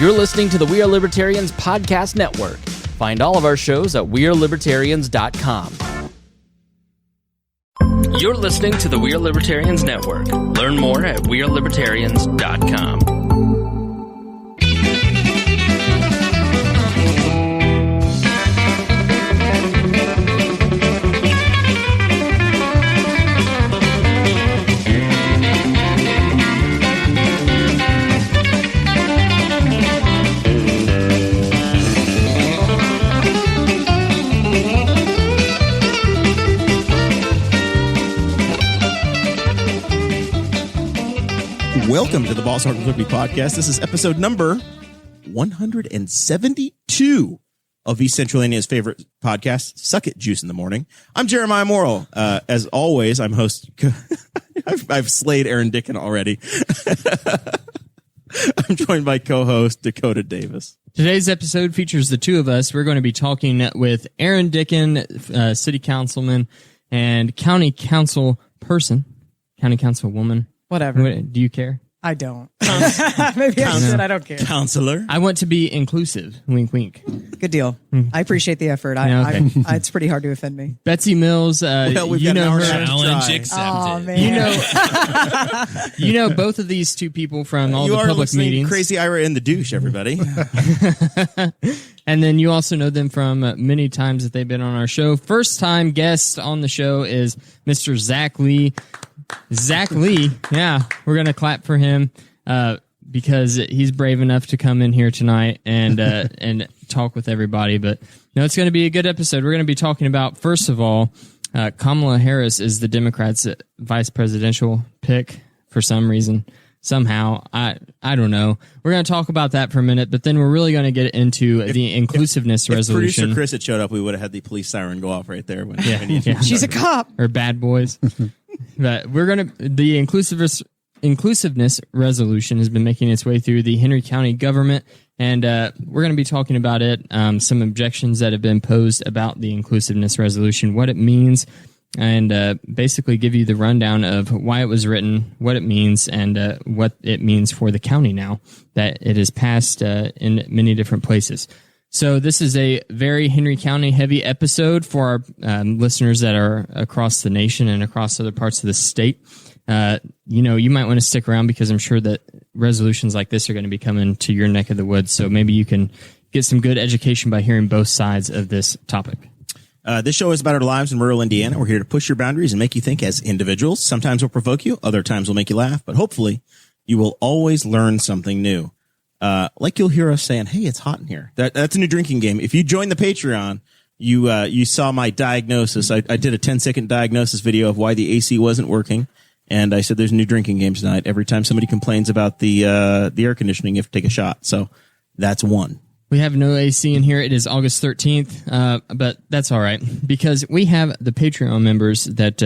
You're listening to the We Are Libertarians Podcast Network. Find all of our shows at wearelibertarians.com. You're listening to the We Are Libertarians Network. Learn more at wearelibertarians.com. Welcome to the Boss Hog of Liberty podcast. This is episode number 172 of East Central Indiana's favorite podcast, Suck It Juice in the Morning. I'm Jeremiah Morrell. As always, I'm host. I've slayed Aaron Dicken already. I'm joined by co-host Dakota Davis. Today's episode features the two of us. We're going to be talking with Aaron Dicken, city councilman and county council person, county council woman. Whatever. Do you care? I don't. Maybe I should. I don't care. Counselor. I want to be inclusive. Wink, wink. Good deal. I appreciate the effort. It's pretty hard to offend me. Betsy Mills, Well, we've you got an know hour her. left. Challenge Try. accepted. Oh, man. You know both of these two people from all You the are public listening to meetings. Crazy Ira and the Douche, everybody. And then you also know them from many times that they've been on our show. First time guest on the show is Mr. Zach Lee. Zach Lee, yeah, we're going to clap for him because he's brave enough to come in here tonight and talk with everybody. But no, it's going to be a good episode. We're going to be talking about, first of all, Kamala Harris is the Democrats' vice presidential pick for some reason. Somehow, I don't know. We're going to talk about that for a minute, but then we're really going to get into the inclusiveness resolution. If producer Chris had showed up, we would have had the police siren go off right there. Yeah. She's a cop. Or bad boys. But the inclusiveness resolution has been making its way through the Henry County government, and we're going to be talking about it, some objections that have been posed about the inclusiveness resolution, what it means, and basically give you the rundown of why it was written, what it means, and what it means for the county now that it is passed in many different places. So this is a very Henry County heavy episode for our listeners that are across the nation and across other parts of the state. You might want to stick around because I'm sure that resolutions like this are going to be coming to your neck of the woods. So maybe you can get some good education by hearing both sides of this topic. This show is about our lives in rural Indiana. We're here to push your boundaries and make you think as individuals. Sometimes we'll provoke you. Other times we'll make you laugh. But hopefully you will always learn something new. Like you'll hear us saying, hey, it's hot in here. That's a new drinking game. If you join the Patreon, you saw my diagnosis. I did a 10-second diagnosis video of why the AC wasn't working. And I said, there's a new drinking game tonight. Every time somebody complains about the air conditioning, you have to take a shot. So that's one. We have no AC in here. It is August 13th, but that's all right because we have the Patreon members that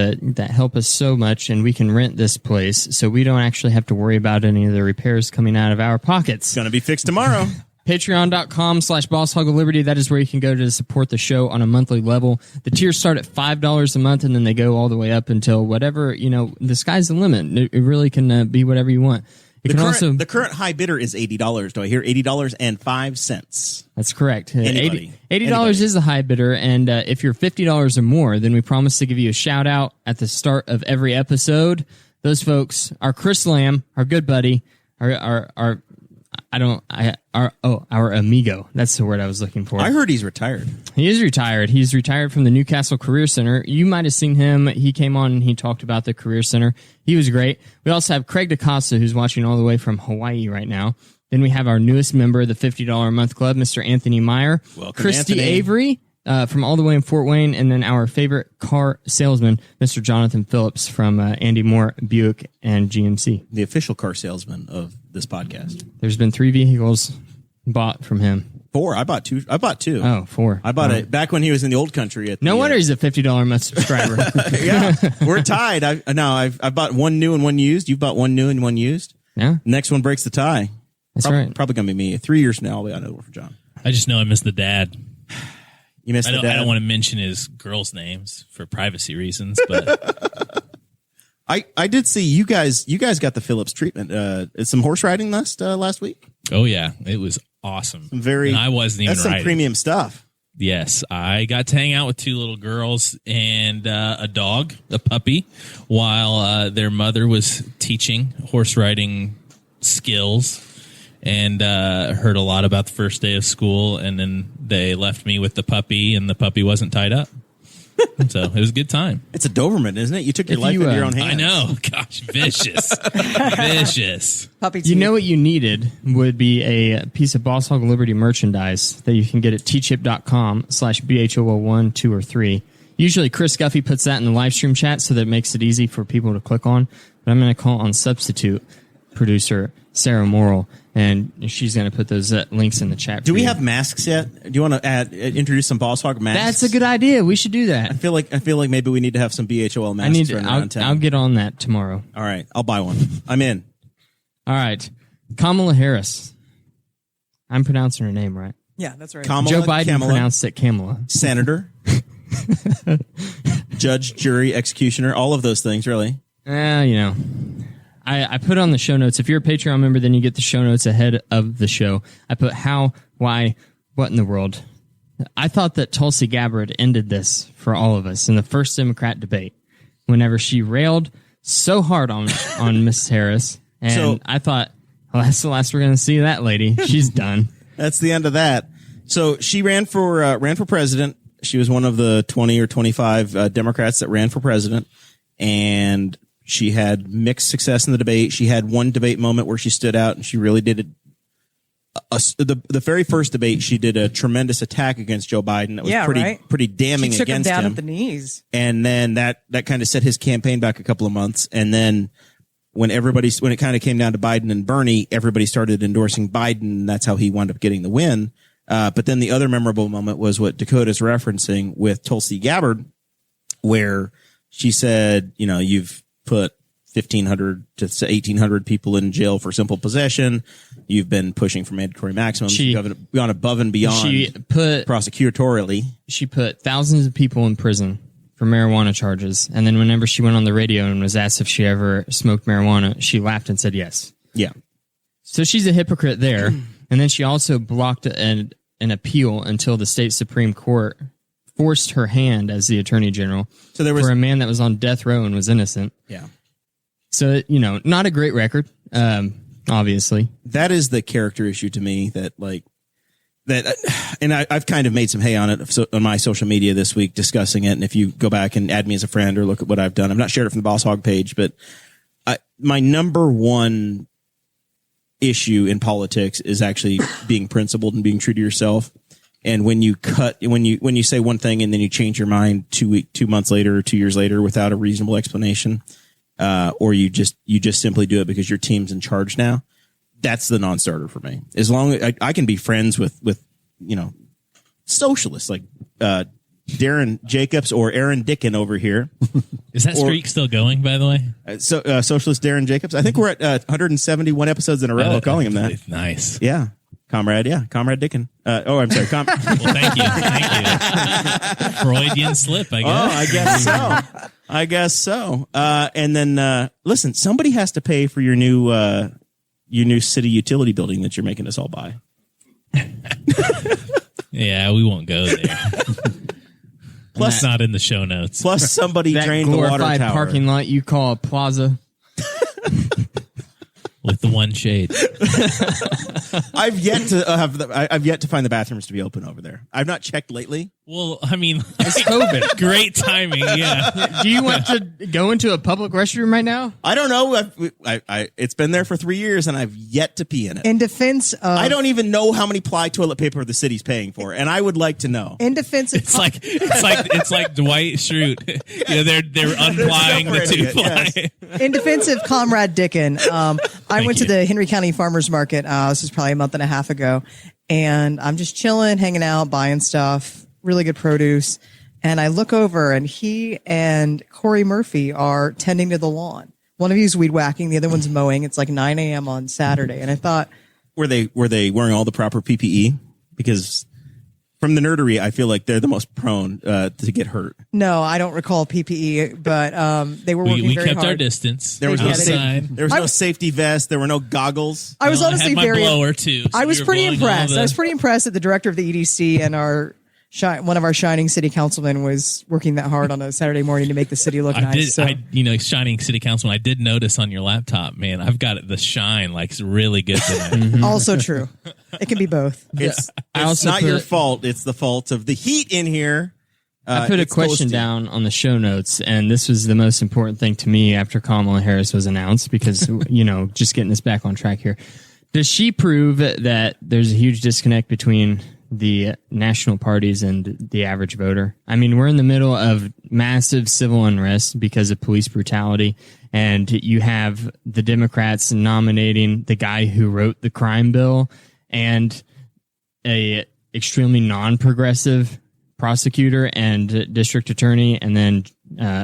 help us so much, and we can rent this place, so we don't actually have to worry about any of the repairs coming out of our pockets. It's going to be fixed tomorrow. Patreon.com/BossHogOfLiberty. That is where you can go to support the show on a monthly level. The tiers start at $5 a month, and then they go all the way up until whatever, the sky's the limit. It really can be whatever you want. The current high bidder is $80. Do I hear $80.05? That's correct. Anybody. $80 is the high bidder, and if you're $50 or more, then we promise to give you a shout out at the start of every episode. Those folks are Chris Lamb, our good buddy, our amigo. That's the word I was looking for. I heard he's retired. He is retired. He's retired from the Newcastle Career Center. You might have seen him. He came on and he talked about the Career Center. He was great. We also have Craig DaCosta, who's watching all the way from Hawaii right now. Then we have our newest member of the $50 a month club, Mr. Anthony Meyer. Welcome, Christy Anthony. Avery from all the way in Fort Wayne. And then our favorite car salesman, Mr. Jonathan Phillips from Andy Moore Buick and GMC. The official car salesman of this podcast. There's been 3 vehicles bought from him. 4. I bought 2. Oh, 4. I bought it back when he was in the old country. No wonder he's a $50 a month subscriber. Yeah, we're tied. I've bought one new and one used. You've bought one new and one used. Yeah, Next one breaks the tie. that's right. Probably gonna be me. 3 years from now, I'll be on over for John. I just know I miss the dad. You missed the dad. I don't want to mention his girls' names for privacy reasons, but I did see you guys got the Phillips treatment. Some horse riding last week. Oh yeah, it was awesome. And I wasn't even That's some riding. premium stuff. Yes, I got to hang out with 2 little girls and a dog, a puppy, while their mother was teaching horse riding skills, and heard a lot about the first day of school. And then they left me with the puppy, and the puppy wasn't tied up. So it was a good time. It's a Doberman, isn't it? You took your If life you, into your own hands. I know. Gosh, vicious. Vicious. Puppy You teeth. know what you needed would be a piece of Boss Hog Liberty merchandise that you can get at teachip.com/BHOL1, 2, or 3. Usually Chris Guffey puts that in the live stream chat so that it makes it easy for people to click on. But I'm going to call on substitute producer Sarah Morrell, and she's going to put those links in the chat. Do for we you. have masks yet? Do you want to introduce some Boss Hog masks? That's a good idea. We should do that. I feel like maybe we need to have some BHOL masks running around town. I'll get on that tomorrow. All right, I'll buy one. I'm in. All right. Kamala Harris. I'm pronouncing her name right. Yeah, that's right. Kamala, Joe Biden Kamala, pronounced it Kamala. Senator, judge, jury, executioner, all of those things, really. I put on the show notes. If you're a Patreon member, then you get the show notes ahead of the show. I put how, why, what in the world. I thought that Tulsi Gabbard ended this for all of us in the first Democrat debate whenever she railed so hard on Mrs. Harris. And So- I thought, well, that's the last we're going to see of that lady. She's done. That's the end of that. So she ran for president. She was one of the 20 or 25 Democrats that ran for president, and she had mixed success in the debate. She had one debate moment where she stood out, and she really did it. The very first debate, she did a tremendous attack against Joe Biden. That was pretty damning She took him against down him. at the knees. And then that kind of set his campaign back a couple of months. And then when it kind of came down to Biden and Bernie, everybody started endorsing Biden. And that's how he wound up getting the win. But then the other memorable moment was what Dakota's referencing with Tulsi Gabbard, where she said, you've put 1,500 to 1,800 people in jail for simple possession. You've been pushing for mandatory maximums. You've gone above and beyond prosecutorially. She put thousands of people in prison for marijuana charges. And then whenever she went on the radio and was asked if she ever smoked marijuana, she laughed and said yes. Yeah. So she's a hypocrite there. And then she also blocked an appeal until the state Supreme Court forced her hand as the attorney general for a man that was on death row and was innocent. Yeah. So, not a great record, obviously. That is the character issue to me and I've kind of made some hay on it on my social media this week discussing it. And if you go back and add me as a friend or look at what I've done, I've not shared it from the Boss Hog page, but my number one issue in politics is actually being principled and being true to yourself. And when you say one thing and then you change your mind 2 months later or 2 years later without a reasonable explanation, or you just simply do it because your team's in charge now, that's the non-starter for me. As long as I can be friends with socialists like Darren Jacobs or Aaron Dicken over here. Is that streak still going, by the way? Socialist Darren Jacobs. I think we're at 171 episodes in a row calling him that. Nice. Yeah. Comrade Dicken. I'm sorry. Well, thank you. Freudian slip, I guess. Oh, I guess so. And then, listen, somebody has to pay for your new city utility building that you're making us all buy. Yeah, we won't go there. Plus, it's not in the show notes. Plus, somebody That drained the water glorified tower. parking lot you call a plaza. With the one shade. I've yet to find the bathrooms to be open over there. I've not checked lately. Well, I mean, It's COVID. great timing. Yeah. Do you want to go into a public restroom right now? I don't know. It's been there for 3 years and I've yet to pee in it. In defense of, I don't even know how many ply toilet paper the city's paying for, and I would like to know. in defense of, It's like Dwight Schrute. They're unplying the two ply. Yes. in defense of Comrade Dicken, I went to the Henry County Farmers Market. This was probably a month and a half ago, and I'm just chilling, hanging out, buying stuff. Really good produce. And I look over and he and Corey Murphy are tending to the lawn. One of you's weed whacking. The other one's mowing. It's like 9 a.m. on Saturday. And I thought, Were they wearing all the proper PPE? Because from the nerdery, I feel like they're the most prone to get hurt. No, I don't recall PPE, but they were working We very kept hard. our distance. There was Yeah, no they outside. there was no safety vest. There were no goggles. I was I honestly had my very. blower too. so I was we were pretty blowing all impressed. the- I was pretty impressed that the director of the EDC and one of our shining city councilmen was working that hard on a Saturday morning to make the city look nice. So. Shining city councilman. I did notice on your laptop, man. I've got the shine like it's really good today. Also true. It can be both. It's also not your put- fault. It's the fault of the heat in here. I put a It's question toasty. down on the show notes, and this was the most important thing to me after Kamala Harris was announced because, just getting us back on track here. Does she prove that there's a huge disconnect between the national parties and the average voter? I mean, we're in the middle of massive civil unrest because of police brutality, and you have the Democrats nominating the guy who wrote the crime bill and a extremely non-progressive prosecutor and district attorney and then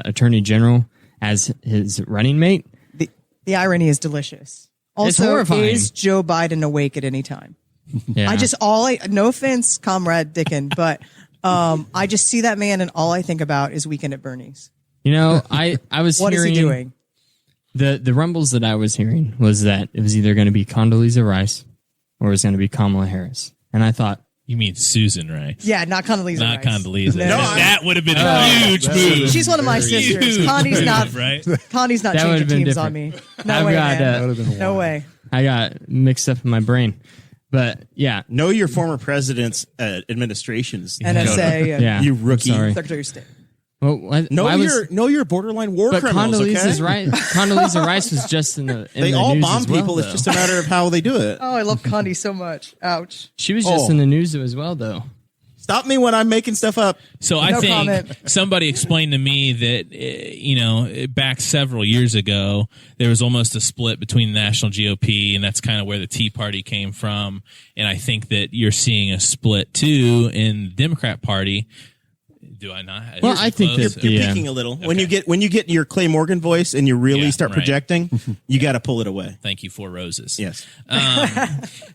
attorney general as his running mate. The irony is delicious. Also, horrifying. is Joe Biden awake at any time? Yeah. No offense, Comrade Dicken, but I just see that man and all I think about is Weekend at Bernie's. I was What is hearing he doing? the rumbles that I was hearing was that it was either going to be Condoleezza Rice or it was going to be Kamala Harris. And I thought, You mean Susan, right? Yeah, not Condoleezza Not Rice. Condoleezza. No. That would have been a huge move. She's one of my sisters. Huge Connie's move, not right? Connie's not That would've changing been teams on different. me. No I've way, got, man. That would have been No wild. way. I got mixed up in my brain. But yeah, Know your former president's administrations. NSA and yeah. You rookie. Sorry. Secretary of State. Well, Know your borderline war but criminals. Condoleezza Okay? Condoleezza Rice was just in the They the all news bomb as well, people. It's though. just a matter of how they do it. Oh, I love Condi so much. Ouch. She was just Oh. in the news as well, though. Stop me when I'm making stuff up. So I No think comment. somebody explained to me that, back several years ago, there was almost a split between the national GOP, and that's kind of where the Tea Party came from. And I think that you're seeing a split, too, in the Democrat Party. Do I not? Well, Is it I think close? that You're Yeah. peaking a little. When you get your Clay Morgan voice and you really Yeah, start right. projecting, you got to pull it away. Thank you for roses. Yes.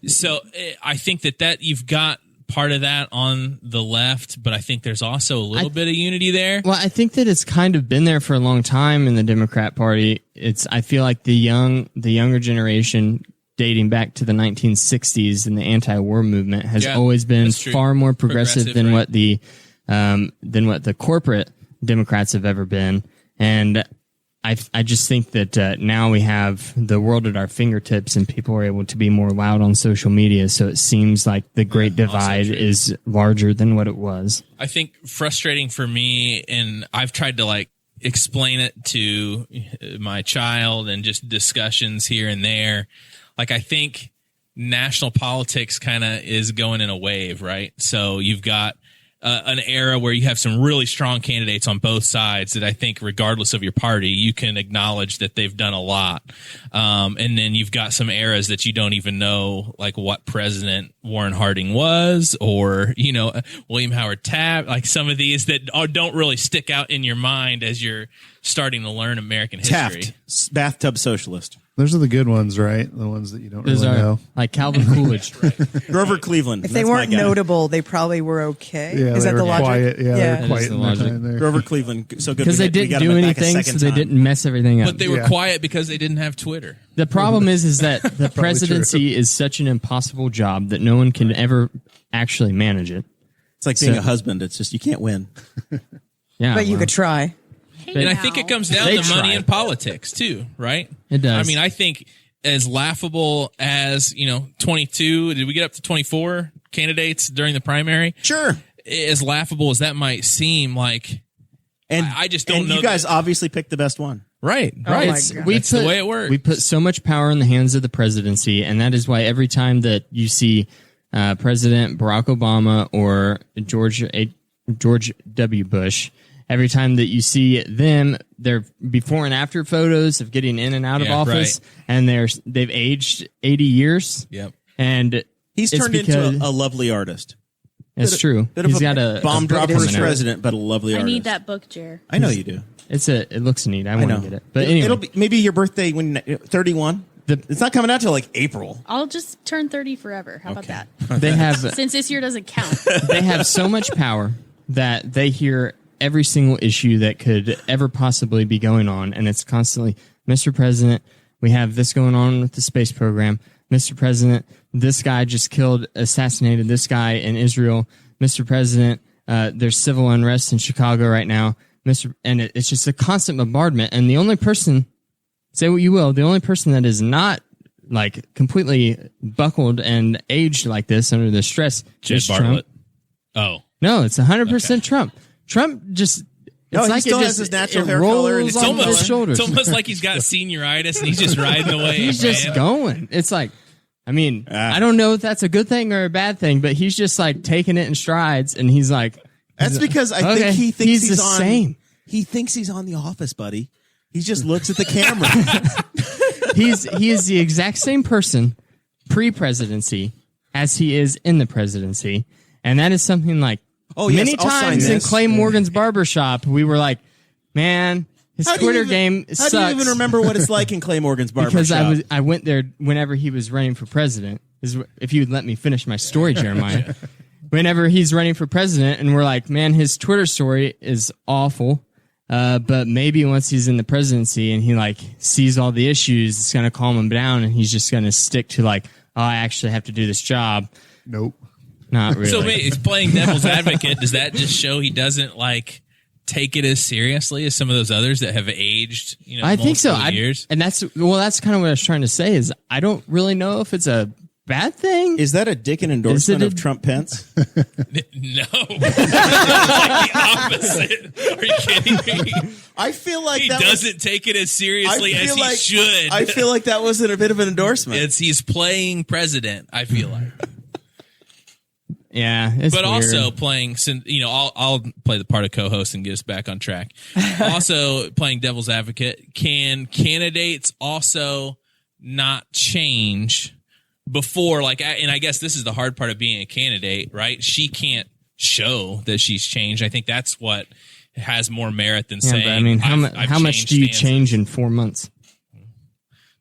So I think that you've got part of that on the left, but I think there's also a little bit of unity there. Well, I think that it's kind of been there for a long time in the Democrat Party. I feel like the younger generation dating back to the 1960s and the anti-war movement has Yeah, always been that's true. far more progressive than Progressive, what the corporate Democrats have ever been. And I just think that now we have the world at our fingertips and people are able to be more loud on social media. So it seems like the great divide true. is larger than what it was. I think frustrating for me, and I've tried to explain it to my child and just discussions here and there. I think national politics kind of is going in a wave, right? So you've got an era where you have some really strong candidates on both sides that I think, regardless of your party, you can acknowledge that they've done a lot. And then you've got some eras that you don't even know, like what President Warren Harding was, or, William Howard Taft, some of these that don't really stick out in your mind as you're starting to learn American history. Taft, bathtub socialist. Those are the good ones, right? The ones that you don't Those really are know. like Calvin Coolidge. Grover Cleveland. If they That's my weren't guy. notable, they probably were okay. Yeah, Is they that were the logic? quiet. Yeah, they That were is quiet the in their logic. time there. Grover Cleveland. So good. Because they we didn't got do him back a anything, second so they time. didn't mess everything up. But they were Yeah. quiet because they didn't have Twitter. The problem is that the presidency is such an impossible job that no one can ever actually manage it. It's like being So- a husband. It's just you can't win. Yeah, But you well, could try. And I think it comes down They to money tried. and politics too, right? It does. I mean, I think as laughable as, 22, did we get up to 24 candidates during the primary? Sure. As laughable as that might seem, And I just don't and know you guys that- obviously picked the best one. right. my It's- God. we That's the way it works. We put so much power in the hands of the presidency, and that is why every time that you see President Barack Obama or George W. Bush, every time that you see them, their before and after photos of getting in and out of Yeah, office, and they've aged 80 years. Yep. And He's it's turned because- into a lovely artist. It's true. Bit of He's got a bomb a book dropper coming as out. president, but a lovely I artist. need that book, Jer. I know you do. It looks neat. I I want know. to get it, but anyway, It'll be maybe your birthday when 31. It's not coming out till like April. I'll just turn 30 forever. How about that? They have Since this year doesn't count. they have so much power that they hear every single issue that could ever possibly be going on, and it's constantly, Mr. President, we have this going on with the space program. Mr. President, this guy just assassinated this guy in Israel. Mr. President, there's civil unrest in Chicago right now. And it's just a constant bombardment. And the only person, say what you will, the only person that is not like completely buckled and aged like this under the stress Jed is Bartlett. Trump. No, it's 100% Trump. Trump just. No, It's he like still it has just, his natural it hair color and rolls his off his shoulders. It's almost like he's got senioritis and he's just riding the wave. He's just going. It's like, I mean, I don't know if that's a good thing or a bad thing, but he's just like taking it in strides, and he's like, That's because I okay, think he thinks he's the on. same. He thinks he's on The Office, buddy. He just looks at the camera. He is the exact same person pre-presidency as he is in the presidency, and that is something like many I'll sign times in this. Clay Morgan's barbershop, we were like, man, his Twitter game sucks. How do you even remember what it's like in Clay Morgan's barbershop? Because I went there whenever he was running for president. If you would let me finish my story, Jeremiah. Whenever he's running for president, and we're like, man, his Twitter story is awful. But maybe once he's in the presidency and he like sees all the issues, it's gonna calm him down, and he's just gonna stick to like, oh, I actually have to do this job. Nope. Not really. So wait, he's playing devil's advocate. Does that just show he doesn't like take it as seriously as some of those others that have aged? I think so. Years? And that's kind of what I was trying to say is I don't really know if it's a bad thing. Is that a Dicken endorsement of Trump Pence? No, like the opposite. Are you kidding me? I feel like He doesn't take it as seriously as he should. I feel like that wasn't a bit of an endorsement. He's playing president. I feel like. Yeah, it's but weird. also playing, I'll play the part of co-host and get us back on track. Also playing devil's advocate. Can candidates also not change before, and I guess this is the hard part of being a candidate, right? She can't show that she's changed. I think that's what has more merit than saying. But I mean, I've how much changed do you stances. change in 4 months?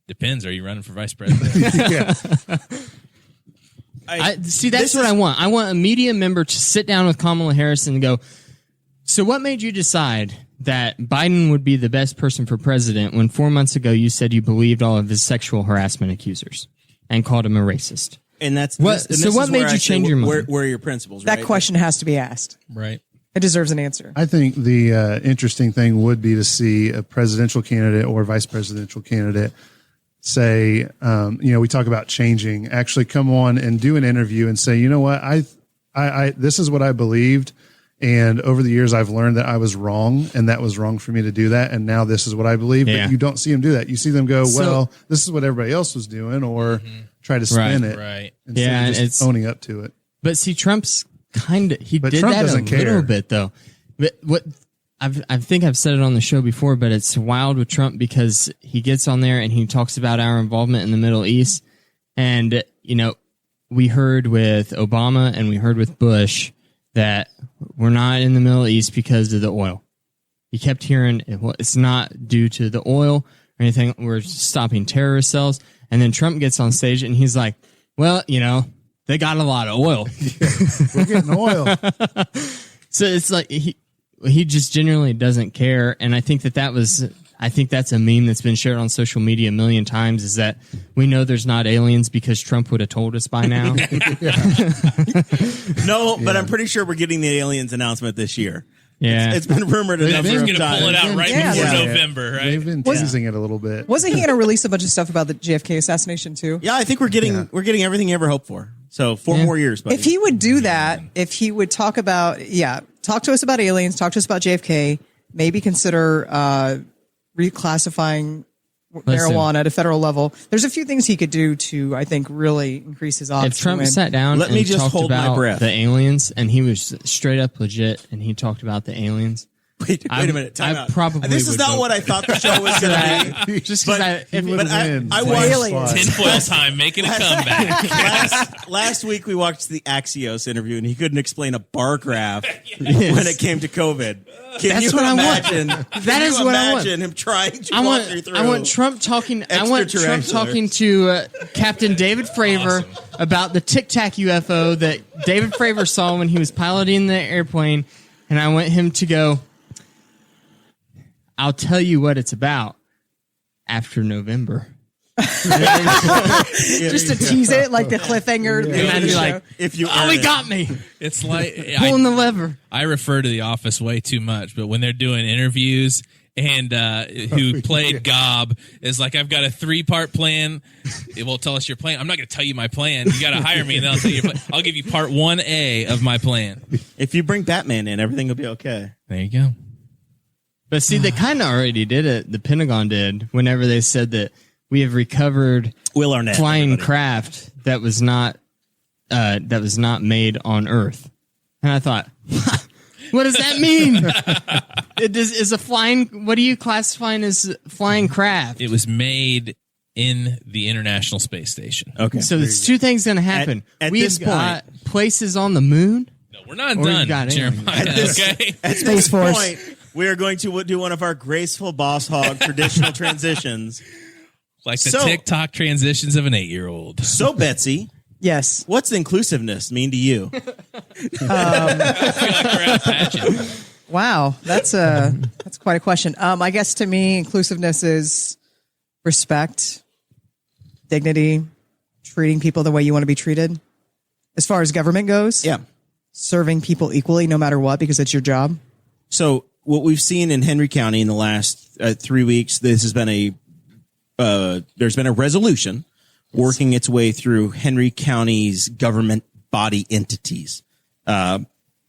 Depends. Are you running for vice president? Yeah. See, that's what I want. I want a media member to sit down with Kamala Harris and go, so what made you decide that Biden would be the best person for president when 4 months ago you said you believed all of his sexual harassment accusers and called him a racist? And that's What- this so is what made where I you say, change your where, mind? Where are your principles? That right? question has to be asked. Right. It deserves an answer. I think the interesting thing would be to see a presidential candidate or vice presidential candidate say, we talk about changing, actually come on and do an interview and say, you know what, I this is what I believed. And over the years, I've learned that I was wrong, and that was wrong for me to do that. And now this is what I believe. Yeah. But you don't see them do that. You see them go, well, this is what everybody else was doing, or try to spin it. Right. Instead of just it's owning up to it. But see, Trump's he But did Trump that a doesn't little care. bit though. But what I think I've said it on the show before, but it's wild with Trump because he gets on there and he talks about our involvement in the Middle East, and we heard with Obama and we heard with Bush that we're not in the Middle East because of the oil. You kept hearing it's not due to the oil or anything. We're stopping terrorist cells, and then Trump gets on stage and he's like, "Well, they got a lot of oil." We're getting oil. So it's like he just genuinely doesn't care, and I think that's a meme that's been shared on social media a million times. Is that we know there's not aliens because Trump would have told us by now. No, but I'm pretty sure we're getting the aliens announcement this year. Yeah, It's been rumored a number He's of going to pull it times. out right Yeah. before Yeah. November, right? They've been teasing it a little bit. Wasn't he going to release a bunch of stuff about the JFK assassination too? Yeah, I think we're getting everything you ever hoped for. So 4 more years, buddy. If he would do that, if he would talk to us about aliens, talk to us about JFK, maybe consider reclassifying marijuana at a federal level. There's a few things he could do to, I think, really increase his odds. if Trump to win. sat down Let me and just talked hold my about breath. the aliens, and he was straight up legit, and he talked about the aliens, Wait a minute. Time I out. probably This is would not vote. what I thought the show was going to be. Just But- because but I watched Aliens. Tinfoil time, making a comeback. last week we watched the Axios interview, and he couldn't explain a bar graph when it came to COVID. Can That's you what I want. imagine? That is what I want. Imagine him trying to I walk want, you through. I want Trump talking. I want Trump extraterrestrial. talking to Captain David Fravor about the Tic Tac UFO that David Fravor saw when he was piloting the airplane, and I want him to go. I'll tell you what it's about after November. Just to tease it, like the cliffhanger. And I'd be like, if you "Oh, earn he it. got me It's like pulling the lever." I refer to The Office way too much, but when they're doing interviews and who played Gob is like, I've got a 3-part plan. It will tell us your plan. I'm not going to tell you my plan. You got to hire me, and then I'll tell you your plan. I'll give you part 1A of my plan. If you bring Batman in, everything will be okay. There you go. But see, they kind of already did it. The Pentagon did whenever they said that we have recovered Will Arnett, flying everybody. craft that was not made on Earth. And I thought, what does that mean? Is a flying? What are you classifying as flying craft? It was made in the International Space Station. Okay. So there's two things going to happen. At We've this got places on the moon. No, we're not Or you've done, got aliens. Jeremiah. Okay. At Space this Force. point, we are going to do one of our graceful boss hog traditional transitions. Like the So- TikTok transitions of an 8-year-old. So, Betsy, Yes. what's inclusiveness mean to you? Wow, that's quite a question. I guess to me, inclusiveness is respect, dignity, treating people the way you want to be treated. As far as government goes, Yeah. serving people equally, no matter what, because it's your job. So, what we've seen in Henry County in the last 3 weeks, there's been a resolution working its way through Henry County's government body entities.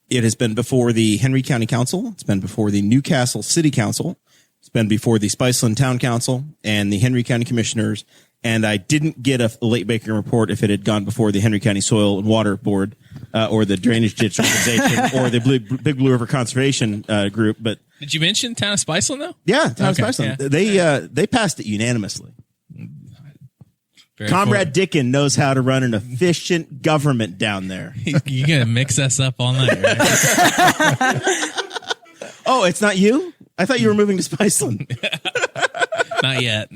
It has been before the Henry County Council. It's been before the Newcastle City Council. It's been before the Spiceland Town Council and the Henry County Commissioners. And I didn't get a late Baker report if it had gone before the Henry County Soil and Water Board or the Drainage Ditch Organization or the Big Blue River Conservation Group. But Did you mention Town of Spiceland, though? yeah, Town of Okay, Spiceland. They passed it unanimously. Very Comrade Dicken knows how to run an efficient government down there. You're going to mix us up all night, right? Oh, it's not you? I thought you were moving to Spiceland. Not yet.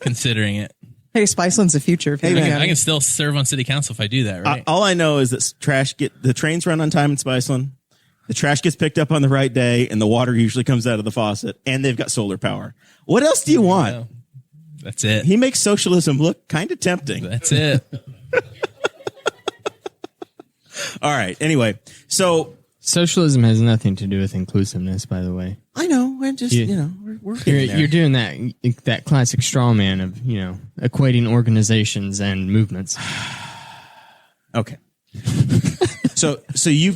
Considering it. Hey, Spiceland's the future. Hey, man. I can still serve on city council if I do that, right? All I know is that the trains run on time in Spiceland. The trash gets picked up on the right day, and the water usually comes out of the faucet, and they've got solar power. What else do you want? That's it. He makes socialism look kind of tempting. That's it. All right. Anyway, so Socialism has nothing to do with inclusiveness, by the way. I know we're just Yeah. we're You're, getting there. you're doing that classic straw man of equating organizations and movements. Okay. So you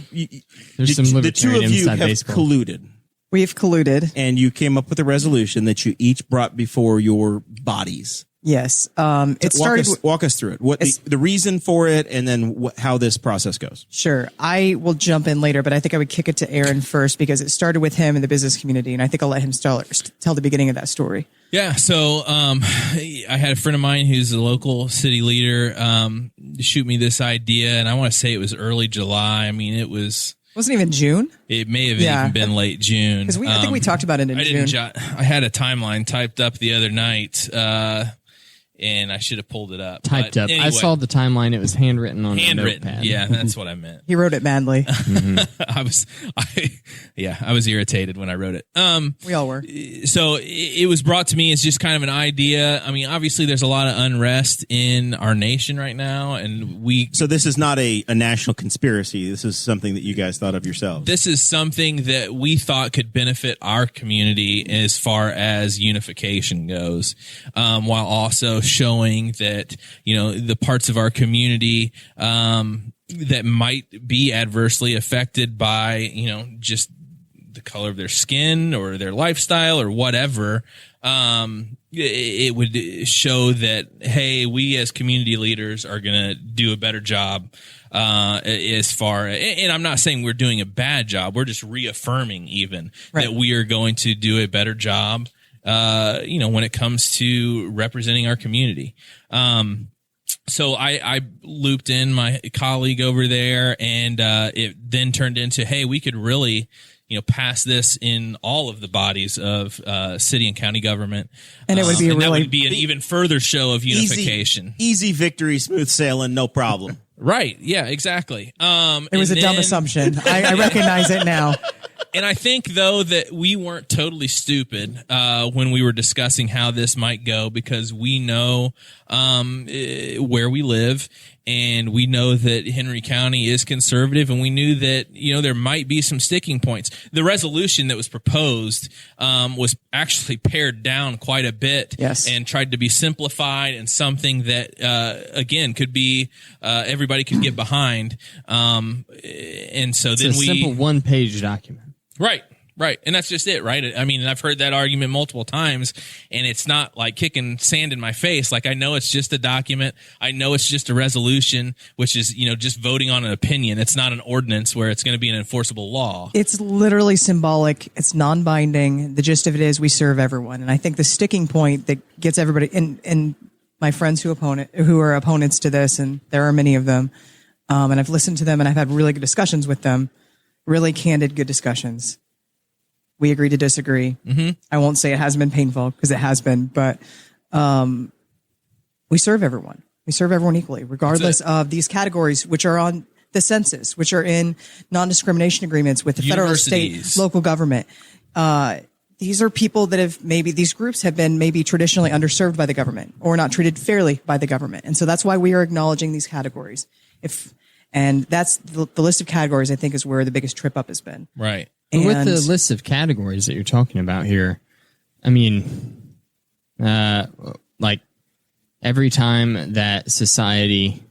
There's some the two libertarian of you inside have baseball. colluded, We've colluded. and you came up with a resolution that you each brought before your bodies. Yes. It started. Walk us through it. What the reason for it, and then how this process goes. Sure. I will jump in later, but I think I would kick it to Aaron first because it started with him in the business community, and I think I'll let him tell the beginning of that story. Yeah, so I had a friend of mine who's a local city leader shoot me this idea, and I want to say it was early July. I mean, it Wasn't even June may have Yeah. even been late June. because I think we talked about it in I June. didn't. I had a timeline typed up the other night, and I should have pulled it up. Typed But up. anyway, I saw the timeline. It was handwritten on a handwritten. notepad. Yeah, that's what I meant. He wrote it madly. I was irritated when I wrote it. We all were. So it was brought to me as just kind of an idea. I mean, obviously there's a lot of unrest in our nation right now, and So this is not a national conspiracy. This is something that you guys thought of yourselves. this is something that we thought could benefit our community as far as unification goes, while also showing that, the parts of our community, that might be adversely affected by, just the color of their skin or their lifestyle or whatever, it would show that, hey, we as community leaders are going to do a better job as far, and I'm not saying we're doing a bad job. We're just reaffirming even that we are going to do a better job, when it comes to representing our community. So I looped in my colleague over there, and it then turned into, hey, we could really, pass this in all of the bodies of city and county government, and it would be that would be an even further show of unification. Easy victory, smooth sailing, no problem. Right? Yeah, exactly. It was a dumb assumption. I recognize it now. And I think, though, that we weren't totally stupid when we were discussing how this might go, because we know where we live, and we know that Henry County is conservative, and we knew that, there might be some sticking points. The resolution that was proposed was actually pared down quite a bit, and tried to be simplified and something that, again, could be everybody could get behind. And so it's then a simple one-page document. Right. And that's just it, right? I mean, I've heard that argument multiple times, and it's not like kicking sand in my face. Like, I know it's just a document. I know it's just a resolution, which is, just voting on an opinion. It's not an ordinance where it's going to be an enforceable law. It's literally symbolic. It's non-binding. The gist of it is we serve everyone. And I think the sticking point that gets everybody, and my friends who are opponents to this, and there are many of them, and I've listened to them, and I've had really good discussions with them. Really candid, good discussions. We agree to disagree. Mm-hmm. I won't say it hasn't been painful, because it has been, but we serve everyone. We serve everyone equally, regardless of these categories, which are on the census, which are in non-discrimination agreements with the federal, state, local government. These are people that these groups have been maybe traditionally underserved by the government, or not treated fairly by the government. And so that's why we are acknowledging these categories. And that's the list of categories, I think, is where the biggest trip up has been. Right. And with the list of categories that you're talking about here, I mean, like every time that society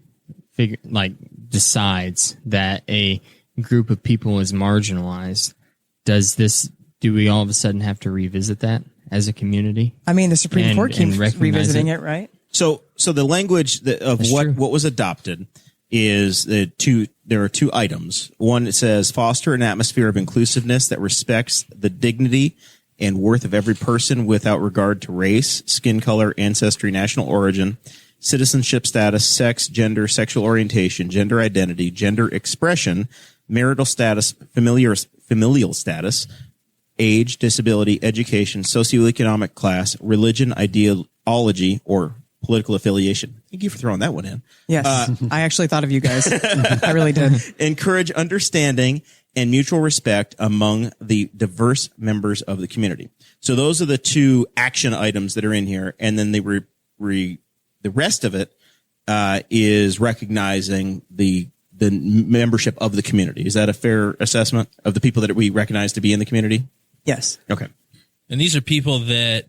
decides that a group of people is marginalized, do we all of a sudden have to revisit that as a community? I mean, the Supreme Court keeps revisiting it, right? So the language of what was adopted is there are two items. One, it says foster an atmosphere of inclusiveness that respects the dignity and worth of every person without regard to race, skin color, ancestry, national origin, citizenship status, sex, gender, sexual orientation, gender identity, gender expression, marital status, familial status, age, disability, education, socioeconomic class, religion, ideology, or political affiliation. Thank you for throwing that one in. Yes, I actually thought of you guys. I really did. Encourage understanding and mutual respect among the diverse members of the community. So those are the two action items that are in here, and then the rest of it is recognizing the membership of the community. Is that a fair assessment of the people that we recognize to be in the community? Yes. Okay. And these are people that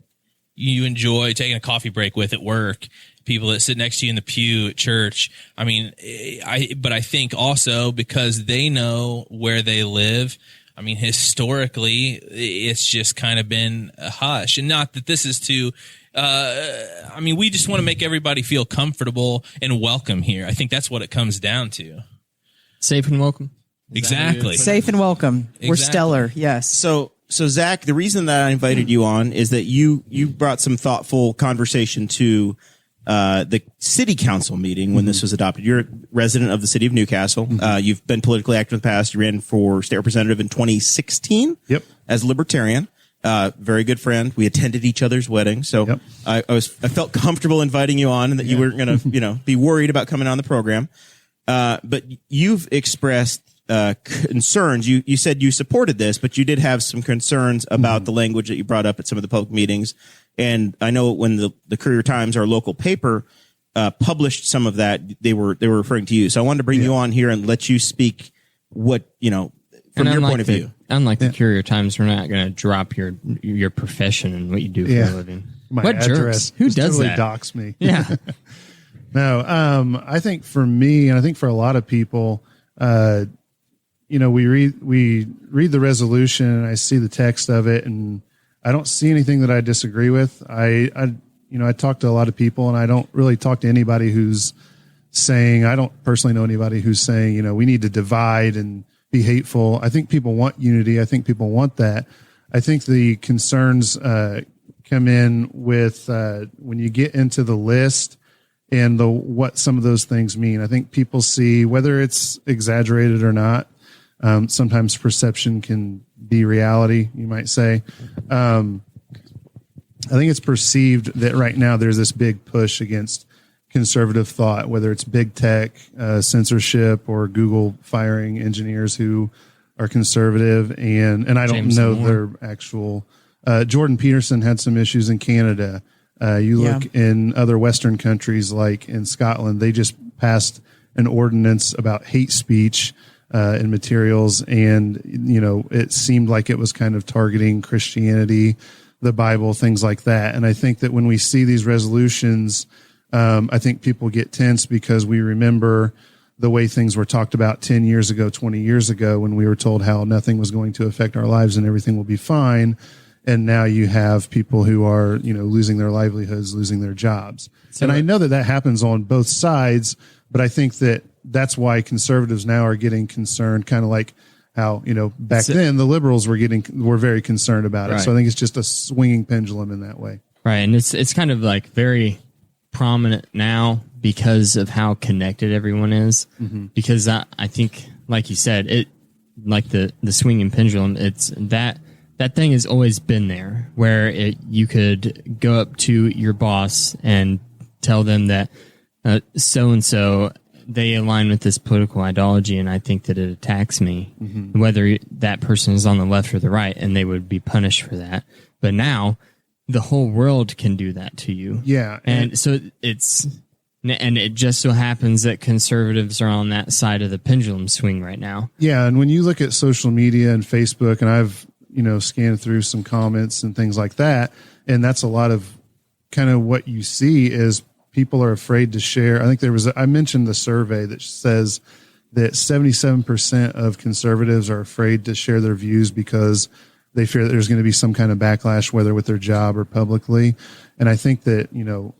you enjoy taking a coffee break with at work, people that sit next to you in the pew at church. I mean, but I think also because they know where they live. I mean, historically, it's just kind of been a hush. And not that this is we just want to make everybody feel comfortable and welcome here. I think that's what it comes down to. Safe and welcome. Exactly. Safe and welcome. We're stellar. Yes. So Zach, the reason that I invited you on is that you brought some thoughtful conversation to the city council meeting when this was adopted. You're a resident of the city of Newcastle. You've been politically active in the past. You ran for state representative in 2016. Yep. As libertarian. Very good friend. We attended each other's wedding. So I felt comfortable inviting you on, and that you weren't going to, be worried about coming on the program. But you've expressed concerns. You said you supported this, but you did have some concerns about the language that you brought up at some of the public meetings. And I know when the Courier Times, our local paper, published some of that, they were referring to you. So I wanted to bring you on here and let you speak from your point of view. Unlike the Courier Times, we're not going to drop your profession and what you do for a living. My what address jerks? Who does totally that? Dox me. Yeah. No, I think for me, and I think for a lot of people, we read the resolution and I see the text of it, and I don't see anything that I disagree with. I talk to a lot of people, and I don't really talk to anybody who's saying, I don't personally know anybody who's saying, you know, we need to divide and be hateful. I think people want unity. I think people want that. I think the concerns come in with when you get into the list and what some of those things mean. I think people see, whether it's exaggerated or not, sometimes perception can be reality, you might say. I think it's perceived that right now there's this big push against conservative thought, whether it's big tech, censorship, or Google firing engineers who are conservative. And I don't James know Moore. their actual. Jordan Peterson had some issues in Canada. You look in other Western countries, like in Scotland, they just passed an ordinance about hate speech and materials. And, you know, it seemed like it was kind of targeting Christianity, the Bible, things like that. And I think that when we see these resolutions, I think people get tense because we remember the way things were talked about 10 years ago, 20 years ago, when we were told how nothing was going to affect our lives and everything will be fine. And now you have people who are, you know, losing their livelihoods, losing their jobs. And I know that happens on both sides, but I think that that's why conservatives now are getting concerned, kind of like how, you know, back then the liberals were very concerned about it. Right. So I think it's just a swinging pendulum in that way. Right. And it's kind of like very prominent now because of how connected everyone is. Mm-hmm. Because I think, like you said, it, like the swinging pendulum, it's that thing has always been there, where you could go up to your boss and tell them that so-and-so, they align with this political ideology, and I think that it attacks me, whether that person is on the left or the right, and they would be punished for that. But now the whole world can do that to you. Yeah. And so it just so happens that conservatives are on that side of the pendulum swing right now. Yeah. And when you look at social media and Facebook, and I've, you know, scanned through some comments and things like that, and that's a lot of kind of what you see is people are afraid to share. I think I mentioned the survey that says that 77% of conservatives are afraid to share their views because they fear that there's going to be some kind of backlash, whether with their job or publicly. And I think that, you know,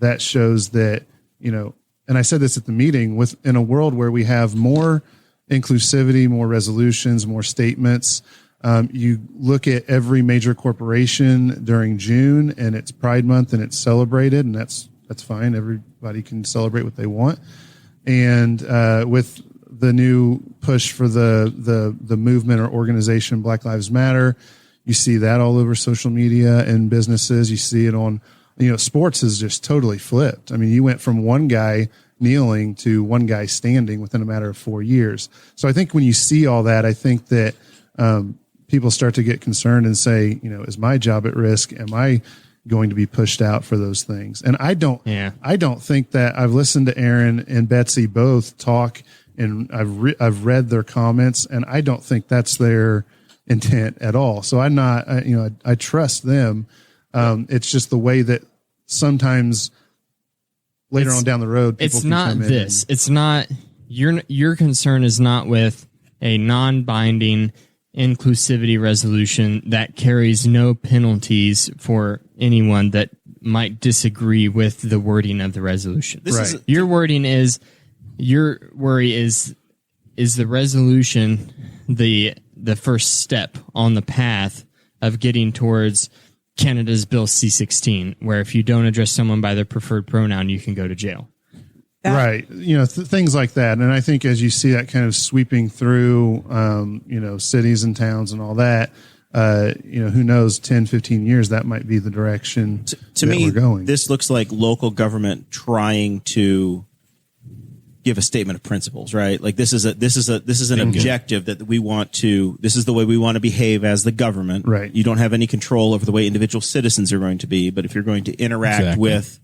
that shows that, you know, and I said this at the meeting, in a world where we have more inclusivity, more resolutions, more statements, you look at every major corporation during June, and it's Pride Month, and it's celebrated, and that's fine. Everybody can celebrate what they want. And with the new push for the movement or organization Black Lives Matter, you see that all over social media and businesses. You see it on, you know, sports is just totally flipped. I mean, you went from one guy kneeling to one guy standing within a matter of 4 years. So I think when you see all that, I think that people start to get concerned and say, you know, is my job at risk? Am I going to be pushed out for those things? And I don't think that. I've listened to Aaron and Betsy both talk, and I've read their comments, and I don't think that's their intent at all. So I'm not, I trust them. It's just the way that sometimes later on down the road, people it's can not come in this. It's not your concern is not with a non-binding inclusivity resolution that carries no penalties for anyone that might disagree with the wording of the resolution. Your worry is the resolution the first step on the path of getting towards Canada's Bill C-16, where if you don't address someone by their preferred pronoun, you can go to jail. Right. You know, things like that. And I think as you see that kind of sweeping through, you know, cities and towns and all that, you know, who knows, 10, 15 years, that might be the direction to that me, we're going. This looks like local government trying to give a statement of principles, right? Like this is an objective that we want to, this is the way we want to behave as the government. Right. You don't have any control over the way individual citizens are going to be, but if you're going to interact with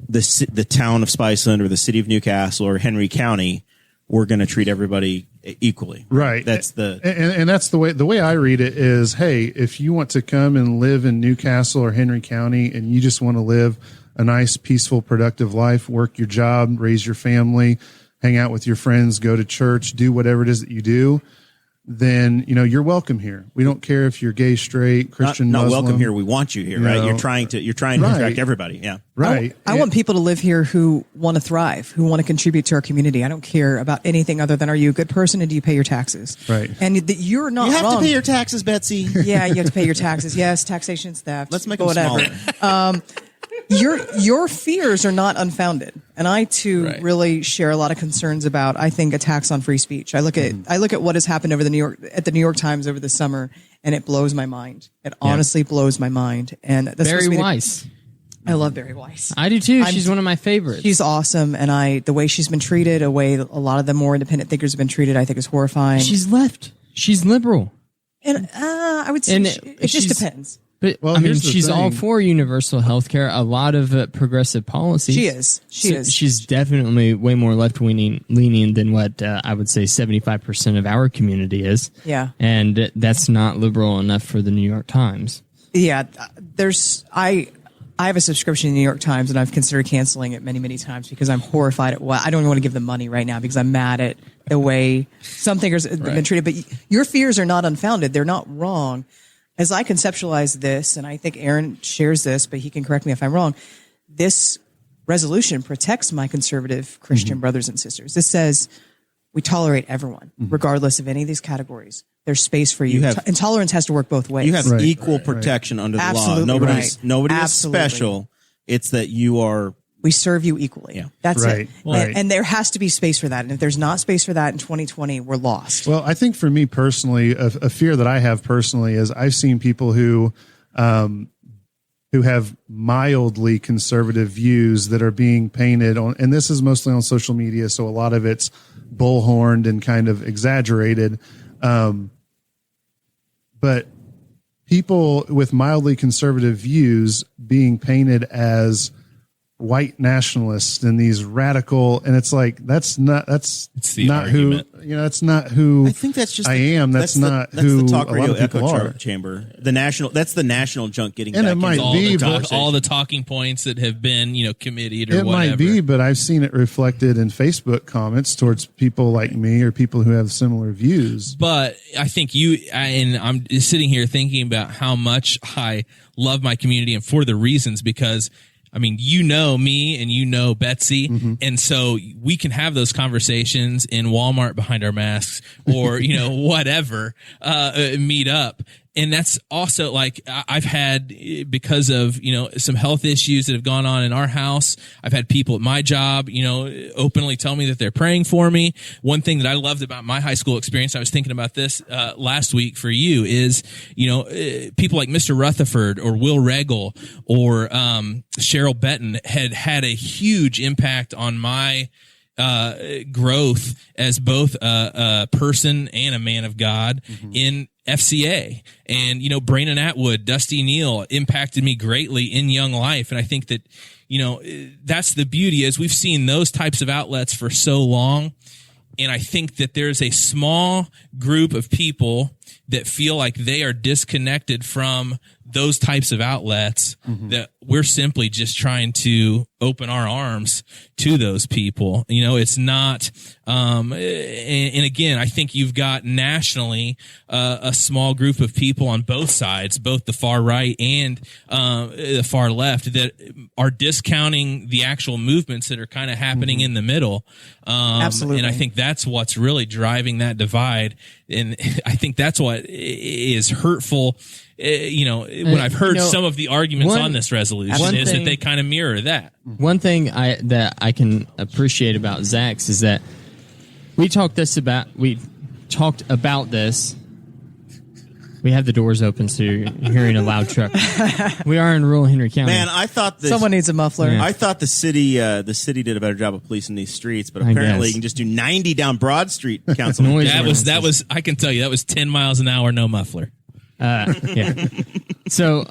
the town of Spiceland or the city of Newcastle or Henry County, we're going to treat everybody equally. Right. That's and that's the way I read it is, hey, if you want to come and live in Newcastle or Henry County and you just want to live a nice, peaceful, productive life, work your job, raise your family, hang out with your friends, go to church, do whatever it is that you do, then you're welcome here. We don't care if you're gay, straight, Christian, not Muslim. welcome here. We want you here, right? know. You're trying to Right. attract everybody. Yeah. Right. I want people to live here who want to thrive, who want to contribute to our community. I don't care about anything other than, are you a good person and do you pay your taxes? Right. And you're not You have wrong. to pay your taxes, Betsy. Yeah, you have to pay your taxes. Yes, taxation's theft. Let's make but them whatever. smaller. Your fears are not unfounded, and I too Right. really share a lot of concerns about, I think, attacks on free speech. I look at what has happened over the New York Times over the summer, and it blows my mind. It honestly blows my mind. And that's Barry supposed to be Weiss. I love Barry Weiss. I do too. She's one of my favorites. She's awesome, and the way she's been treated, a way a lot of the more independent thinkers have been treated, I think is horrifying. She's left. She's liberal. And I would say And it just she's- depends. But Well, I mean, here's the she's all thing. for universal health care, a lot of progressive policies. She is. She is. She's definitely way more left leaning than what I would say 75% of our community is. Yeah. And that's not liberal enough for the New York Times. Yeah, I have a subscription to the New York Times, and I've considered canceling it many, many times because I'm horrified at what I don't even want to give them money right now because I'm mad at the way some thinkers have been treated. But your fears are not unfounded; they're not wrong. As I conceptualize this, and I think Aaron shares this, but he can correct me if I'm wrong. This resolution protects my conservative Christian brothers and sisters. This says we tolerate everyone, regardless of any of these categories. There's space for you. Intolerance has to work both ways. You have Right, equal right. protection under the Absolutely law. right. Nobody is Absolutely. special. It's that you are. We serve you equally. Yeah. That's Right, it. right. And there has to be space for that. And if there's not space for that in 2020, we're lost. Well, I think for me personally, a fear that I have personally is I've seen people who have mildly conservative views that are being painted on, and this is mostly on social media, so a lot of it's bullhorned and kind of exaggerated. But people with mildly conservative views being painted as white nationalists and these radical, and it's like that's not the not argument. who that's not who I think that's just. I am. That's not that's who the talk a lot radio of people echo are. chamber. That's the national junk getting. And back it might into all be, the, but- conversation. all the talking points that have been, committed or It whatever. might be, but I've seen it reflected in Facebook comments towards people like me or people who have similar views. But I think and I'm just sitting here thinking about how much I love my community and for the reasons because I mean, me and Betsy. And so we can have those conversations in Walmart behind our masks or, whatever, meet up. And that's also like I've had because of, some health issues that have gone on in our house. I've had people at my job, openly tell me that they're praying for me. One thing that I loved about my high school experience, I was thinking about this last week for you is, people like Mr. Rutherford or Will Regal or Cheryl Benton had a huge impact on my growth as both a person and a man of God in FCA. And, Brandon Atwood, Dusty Neal impacted me greatly in Young Life. And I think that, that's the beauty is we've seen those types of outlets for so long. And I think that there's a small group of people that feel like they are disconnected from those types of outlets that we're simply just trying to open our arms to those people. It's not, and again, I think you've got nationally, a small group of people on both sides, both the far right and, the far left that are discounting the actual movements that are kind of happening in the middle. Absolutely. And I think that's what's really driving that divide. And I think that's what is hurtful. When I've heard some of the arguments on this resolution is that they kind of mirror that. One thing that I can appreciate about Zach's is that we talked about this. We have the doors open, so you're hearing a loud truck. We are in rural Henry County. Man, I thought Someone needs a muffler. Yeah. I thought the city did a better job of policing these streets, but apparently guess. you can just do 90 down Broad Street, Councilman. Noise That was, I can tell you, that was 10 miles an hour, no muffler. Yeah. So,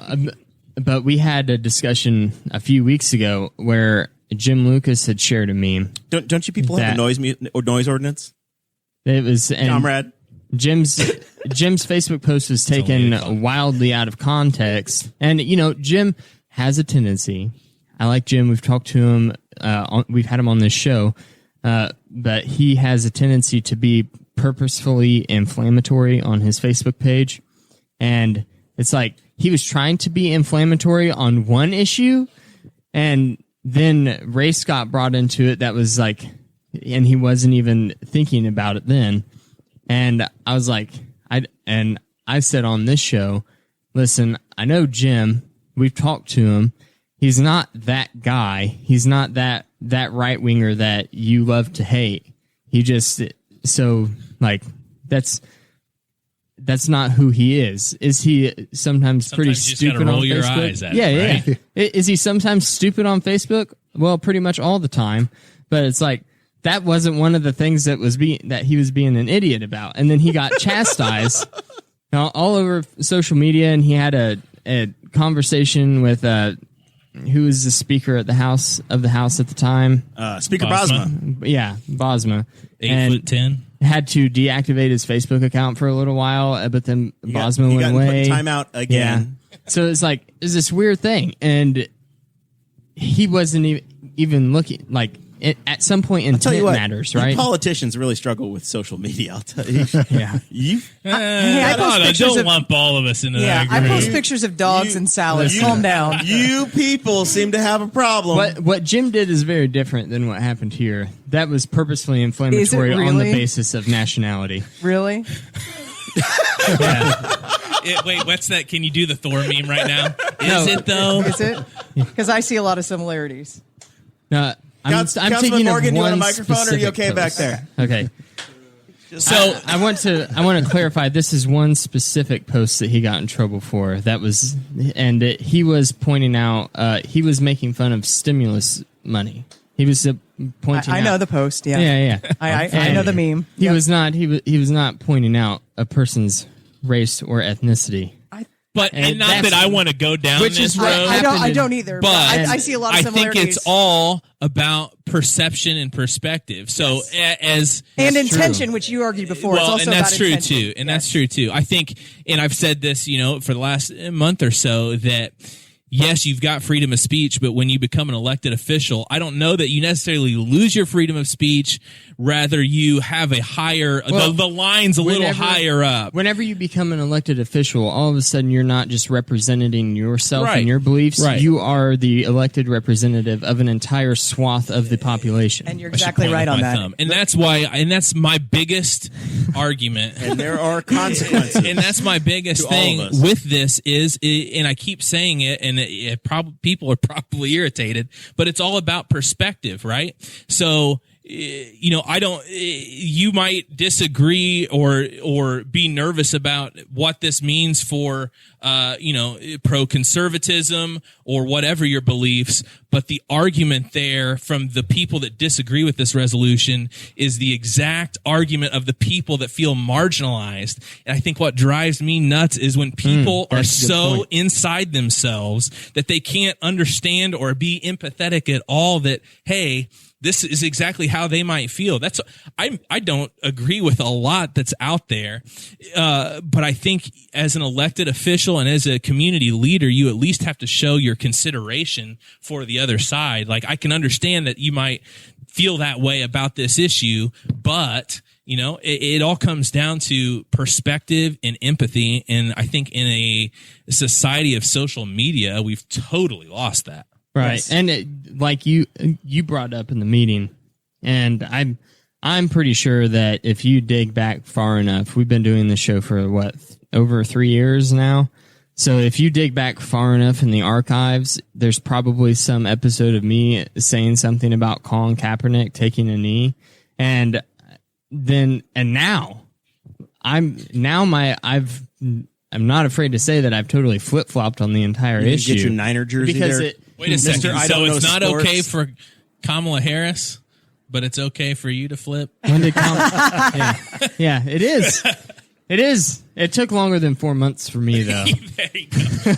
but we had a discussion a few weeks ago where Jim Lucas had shared a meme. Don't you people have a noise ordinance, It was comrade? Jim's Facebook post was taken wildly out of context, and Jim has a tendency. I like Jim. We've talked to him. We've had him on this show, but he has a tendency to be purposefully inflammatory on his Facebook page. And it's like he was trying to be inflammatory on one issue, and then race got brought into it. That was like, and he wasn't even thinking about it then. And I was like, I said on this show, listen, I know Jim, we've talked to him. He's not that guy. He's not that right winger that you love to hate. He just, so like, that's not who he is. Is he sometimes pretty you just stupid gotta roll on your Facebook? eyes at yeah, it, right? yeah. Is he sometimes stupid on Facebook? Well, pretty much all the time. But it's like that wasn't one of the things that he was being an idiot about. And then he got chastised all over social media, and he had a conversation with who was the speaker at the House at the time? Speaker Bosma. Yeah, Bosma. 8'10". Had to deactivate his Facebook account for a little while, but then Bosma He went got away. put in timeout again. Yeah. So it's like, it's this weird thing. And he wasn't even looking, like, at some point intent matters, right? Politicians really struggle with social media, I'll tell you. Yeah. I post pictures don't of- lump all of us into Yeah, that I group. post pictures of dogs and salads. Calm down. You people seem to have a problem. What Jim did is very different than what happened here. That was purposefully inflammatory on the really? basis of nationality. Really? Wait, what's that? Can you do the Thor meme right now? No. Is it though? Is it? Because I see a lot of similarities. No, I'm Councilman thinking Morgan, of you want a one microphone, or are you specific okay back post. there? Okay. So I want to clarify. This is one specific post that he got in trouble for. That was, and he was pointing out. He was making fun of stimulus money. He was pointing. I know the post. Yeah. Yeah. I know the meme. He Yep. was not. He was not pointing out a person's race or ethnicity. But And not that's- that I want to go down which this is road. what I don't either. But I see a lot of I similarities. think it's all about perception and perspective. So as and That's intention, true. which you argued before. It's well, also and that's about true intention. too. And that's true too. I think, and I've said this, for the last month or so, that yes, you've got freedom of speech, but when you become an elected official, I don't know that you necessarily lose your freedom of speech. Rather, you have a higher, the line's a little higher up. Whenever you become an elected official, all of a sudden you're not just representing yourself Right. and your beliefs. Right. You are the elected representative of an entire swath of the population. And you're I should exactly point right with on my that. thumb. And that's why, and that's my biggest argument. And there are consequences. And that's my biggest To all thing of us. with this is, and I keep saying it, and people are probably irritated, but it's all about perspective, right? So, I don't, you might disagree or be nervous about what this means for, pro-conservatism or whatever your beliefs, but the argument there from the people that disagree with this resolution is the exact argument of the people that feel marginalized. And I think what drives me nuts is when people are that's a good so point. inside themselves that they can't understand or be empathetic at all that, hey, this is exactly how they might feel. I don't agree with a lot that's out there. But I think as an elected official and as a community leader, you at least have to show your consideration for the other side. Like, I can understand that you might feel that way about this issue, but it all comes down to perspective and empathy. And I think in a society of social media, we've totally lost that. Right. Yes. And like you brought up in the meeting, and I'm pretty sure that if you dig back far enough, we've been doing this show for over 3 years now. So if you dig back far enough in the archives, there's probably some episode of me saying something about Colin Kaepernick taking a knee. And now I'm not afraid to say that I've totally flip-flopped on the entire You issue. get your Niner jersey because there. Wait a second. I So don't know it's not sports. okay for Kamala Harris, but it's okay for you to flip? When did yeah, it is. It is. It took longer than 4 months for me, though. There you go.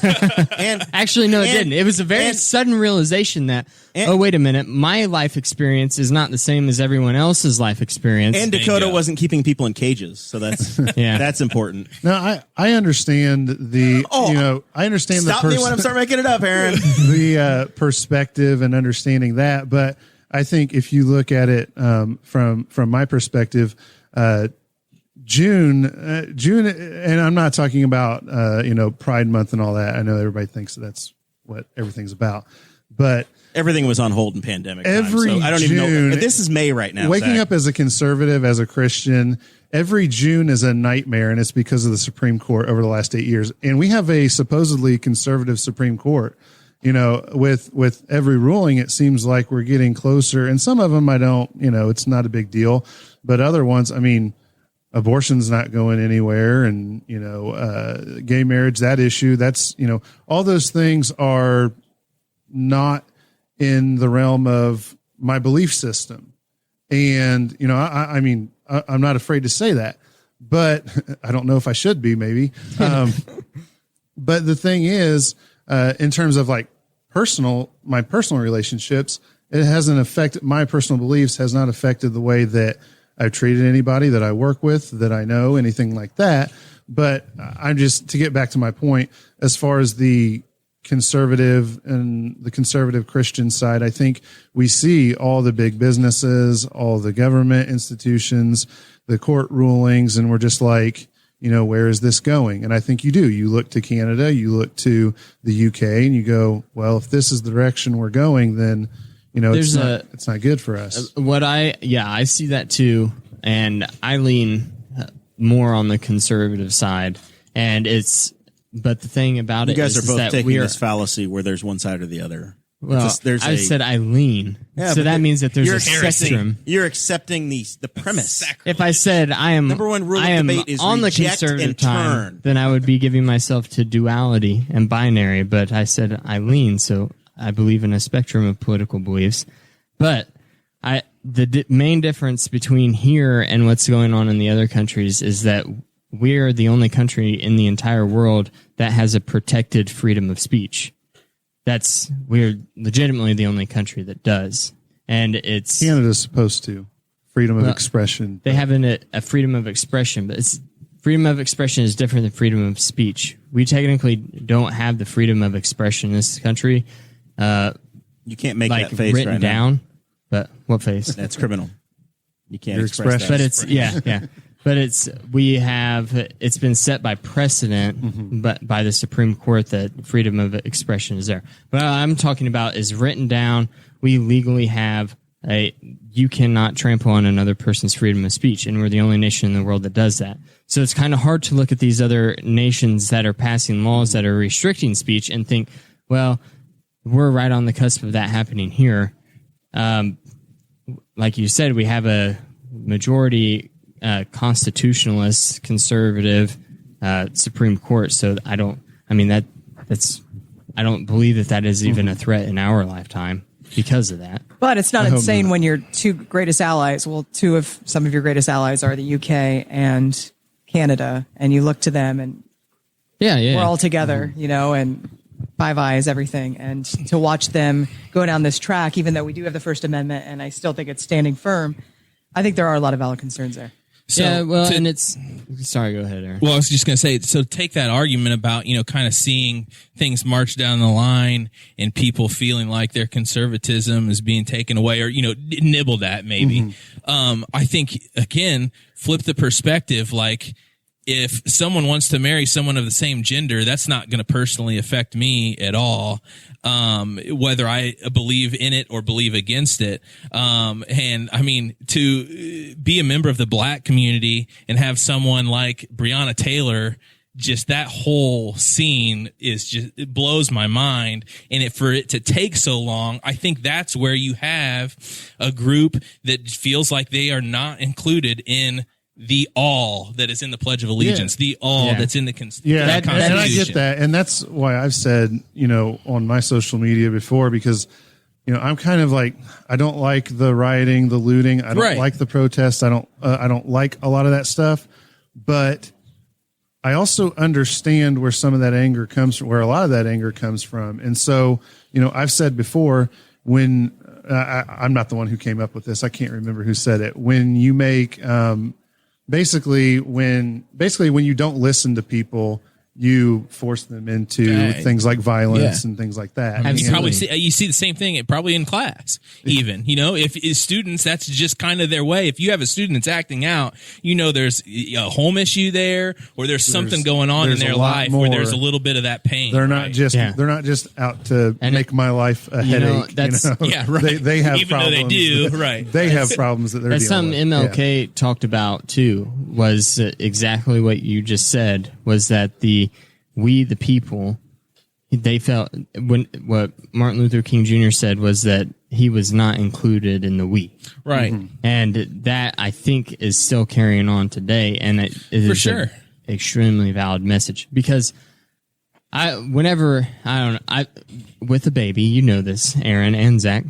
And Actually, no, it And- didn't. It was a very and- sudden realization that, and- oh, wait a minute, my life experience is not the same as everyone else's life experience. and Dakota Bingo. wasn't keeping people in cages, so that's Yeah. that's important. No, I understand the I understand Stop the me when I'm starting making it up, Aaron. the perspective and understanding that, but I think if you look at it from my perspective, June, and I'm not talking about, Pride Month and all that. I know everybody thinks that's what everything's about, but Everything was on hold in pandemic every time, so I don't June, even know. This is May right now. Waking Zach. up as a conservative, as a Christian, every June is a nightmare, and it's because of the Supreme Court over the last 8 years. And we have a supposedly conservative Supreme Court. With every ruling, it seems like we're getting closer. And some of them, I don't, it's not a big deal. But other ones, I mean, abortion's not going anywhere. And, gay marriage, that issue, that's, all those things are not in the realm of my belief system. And, I'm not afraid to say that, but I don't know if I should be, maybe. But the thing is, in terms of like my personal relationships, it hasn't affected my personal beliefs, has not affected the way that I've treated anybody that I work with, that I know, anything like that. But I'm just, to get back to my point, as far as the conservative and the conservative Christian side, I think we see all the big businesses, all the government institutions, the court rulings, and we're just like, where is this going? And I think you do. You look to Canada, you look to the UK, and you go, well, if this is the direction we're going, then, it's not good for us. I see that too. And I lean more on the conservative side. But the thing about you it guys is are both that taking we are, this fallacy where there's one side or the other. well, I said I lean. Yeah, so but that means that there's you're a spectrum. You're accepting the premise. If I said I am Number one rule of I am debate is on the reject conservative and time, turn. then I would be giving myself to duality and binary. But I said I lean, so I believe in a spectrum of political beliefs. But the main difference between here and what's going on in the other countries is that we're the only country in the entire world that has a protected freedom of speech. We're legitimately the only country that does. And it's Canada's supposed to. Freedom of expression. They have a freedom of expression, but freedom of expression is different than freedom of speech. We technically don't have the freedom of expression in this country. You can't make like that face written right down. now. But what face? That's criminal. You can't Your express that. expression. But it's But it's been set by precedent, but by the Supreme Court that freedom of expression is there. What I'm talking about is written down. We legally have you cannot trample on another person's freedom of speech, and we're the only nation in the world that does that. So it's kind of hard to look at these other nations that are passing laws that are restricting speech and think, well, we're right on the cusp of that happening here. Like you said, we have a majority constitutionalist, conservative Supreme Court. So I don't believe that is even a threat in our lifetime because of that. But it's not insane when your two greatest allies, two of some of your greatest allies are the UK and Canada, and you look to them and we're all together, and Five Eyes, everything. And to watch them go down this track, even though we do have the First Amendment and I still think it's standing firm, I think there are a lot of valid concerns there. So and it's sorry. Go ahead, Aaron. Well, I was just going to say, so take that argument about, kind of seeing things march down the line and people feeling like their conservatism is being taken away or, nibbled at maybe. I think, again, flip the perspective. Like, if someone wants to marry someone of the same gender, that's not going to personally affect me at all, whether I believe in it or believe against it. And I mean, to be a member of the Black community and have someone like Breonna Taylor, just that whole scene it blows my mind. And for it to take so long, I think that's where you have a group that feels like they are not included in the all that is in the Pledge of Allegiance, the all that's in the Constitution. And I get that. And that's why I've said, on my social media before, because, I'm kind of like, I don't like the rioting, the looting. I don't like the protests. I don't like a lot of that stuff, but I also understand where some of that anger comes from, where a lot of that anger comes from. And so, I've said before, when I'm not the one who came up with this, I can't remember who said it. When you make, basically when you don't listen to people you force them into Right. things like violence Yeah. and things like that. You Absolutely. probably see the same thing probably in class, even, if students, that's just kind of their way. If you have a student that's acting out, there's a home issue there, or there's something going on in there's a their lot life where more. there's a little bit of that pain. They're not right? just Yeah. they're not just out to And make my life a headache. that's- Yeah, right. They have Even though problems. they do, right. They have problems that they're That's dealing something with. MLK talked about too. Was exactly what you just said. Was that we the people? They felt what Martin Luther King Jr. said was that he was not included in the we. Right. And that I think is still carrying on today, and it is For sure. an extremely valid message because with a baby, this, Aaron and Zach.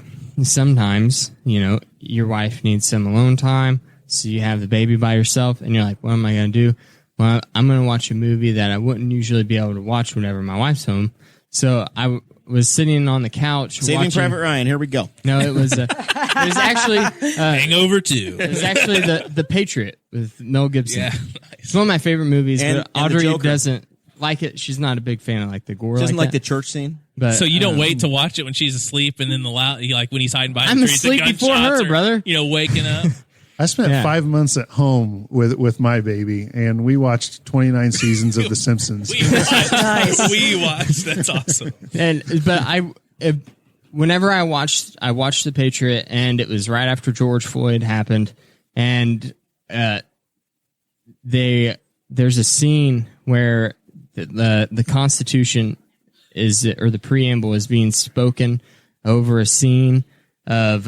Sometimes your wife needs some alone time, so you have the baby by yourself, and you're like, "What am I going to do?" Well, I'm going to watch a movie that I wouldn't usually be able to watch whenever my wife's home. So I was sitting on the couch Saving watching, Private Ryan. Here we go. No, it was actually Hangover 2. it was actually the Patriot with Mel Gibson. Yeah. It's one of my favorite movies, And but the Audrey Joker. doesn't like it. She's not a big fan of the gore. Doesn't like that. the church scene. But, So you don't wait to watch it when she's asleep, and then when he's hiding behind I'm the trees, the asleep before gunshots her, are, brother. Waking up. I spent Yeah. 5 months at home with my baby, and we watched 29 seasons of The Simpsons. We watched. We watched. That's awesome. Whenever I watched The Patriot, and it was right after George Floyd happened, and there's a scene where the Constitution or the preamble is being spoken over a scene of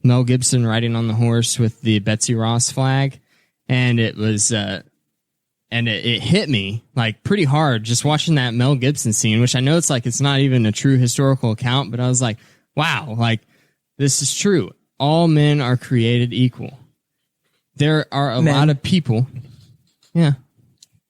Mel Gibson riding on the horse with the Betsy Ross flag, and it was and it hit me pretty hard just watching that Mel Gibson scene, which I know it's not even a true historical account, but I was like, wow, this is true. All men are created equal. There are a lot of people. Yeah.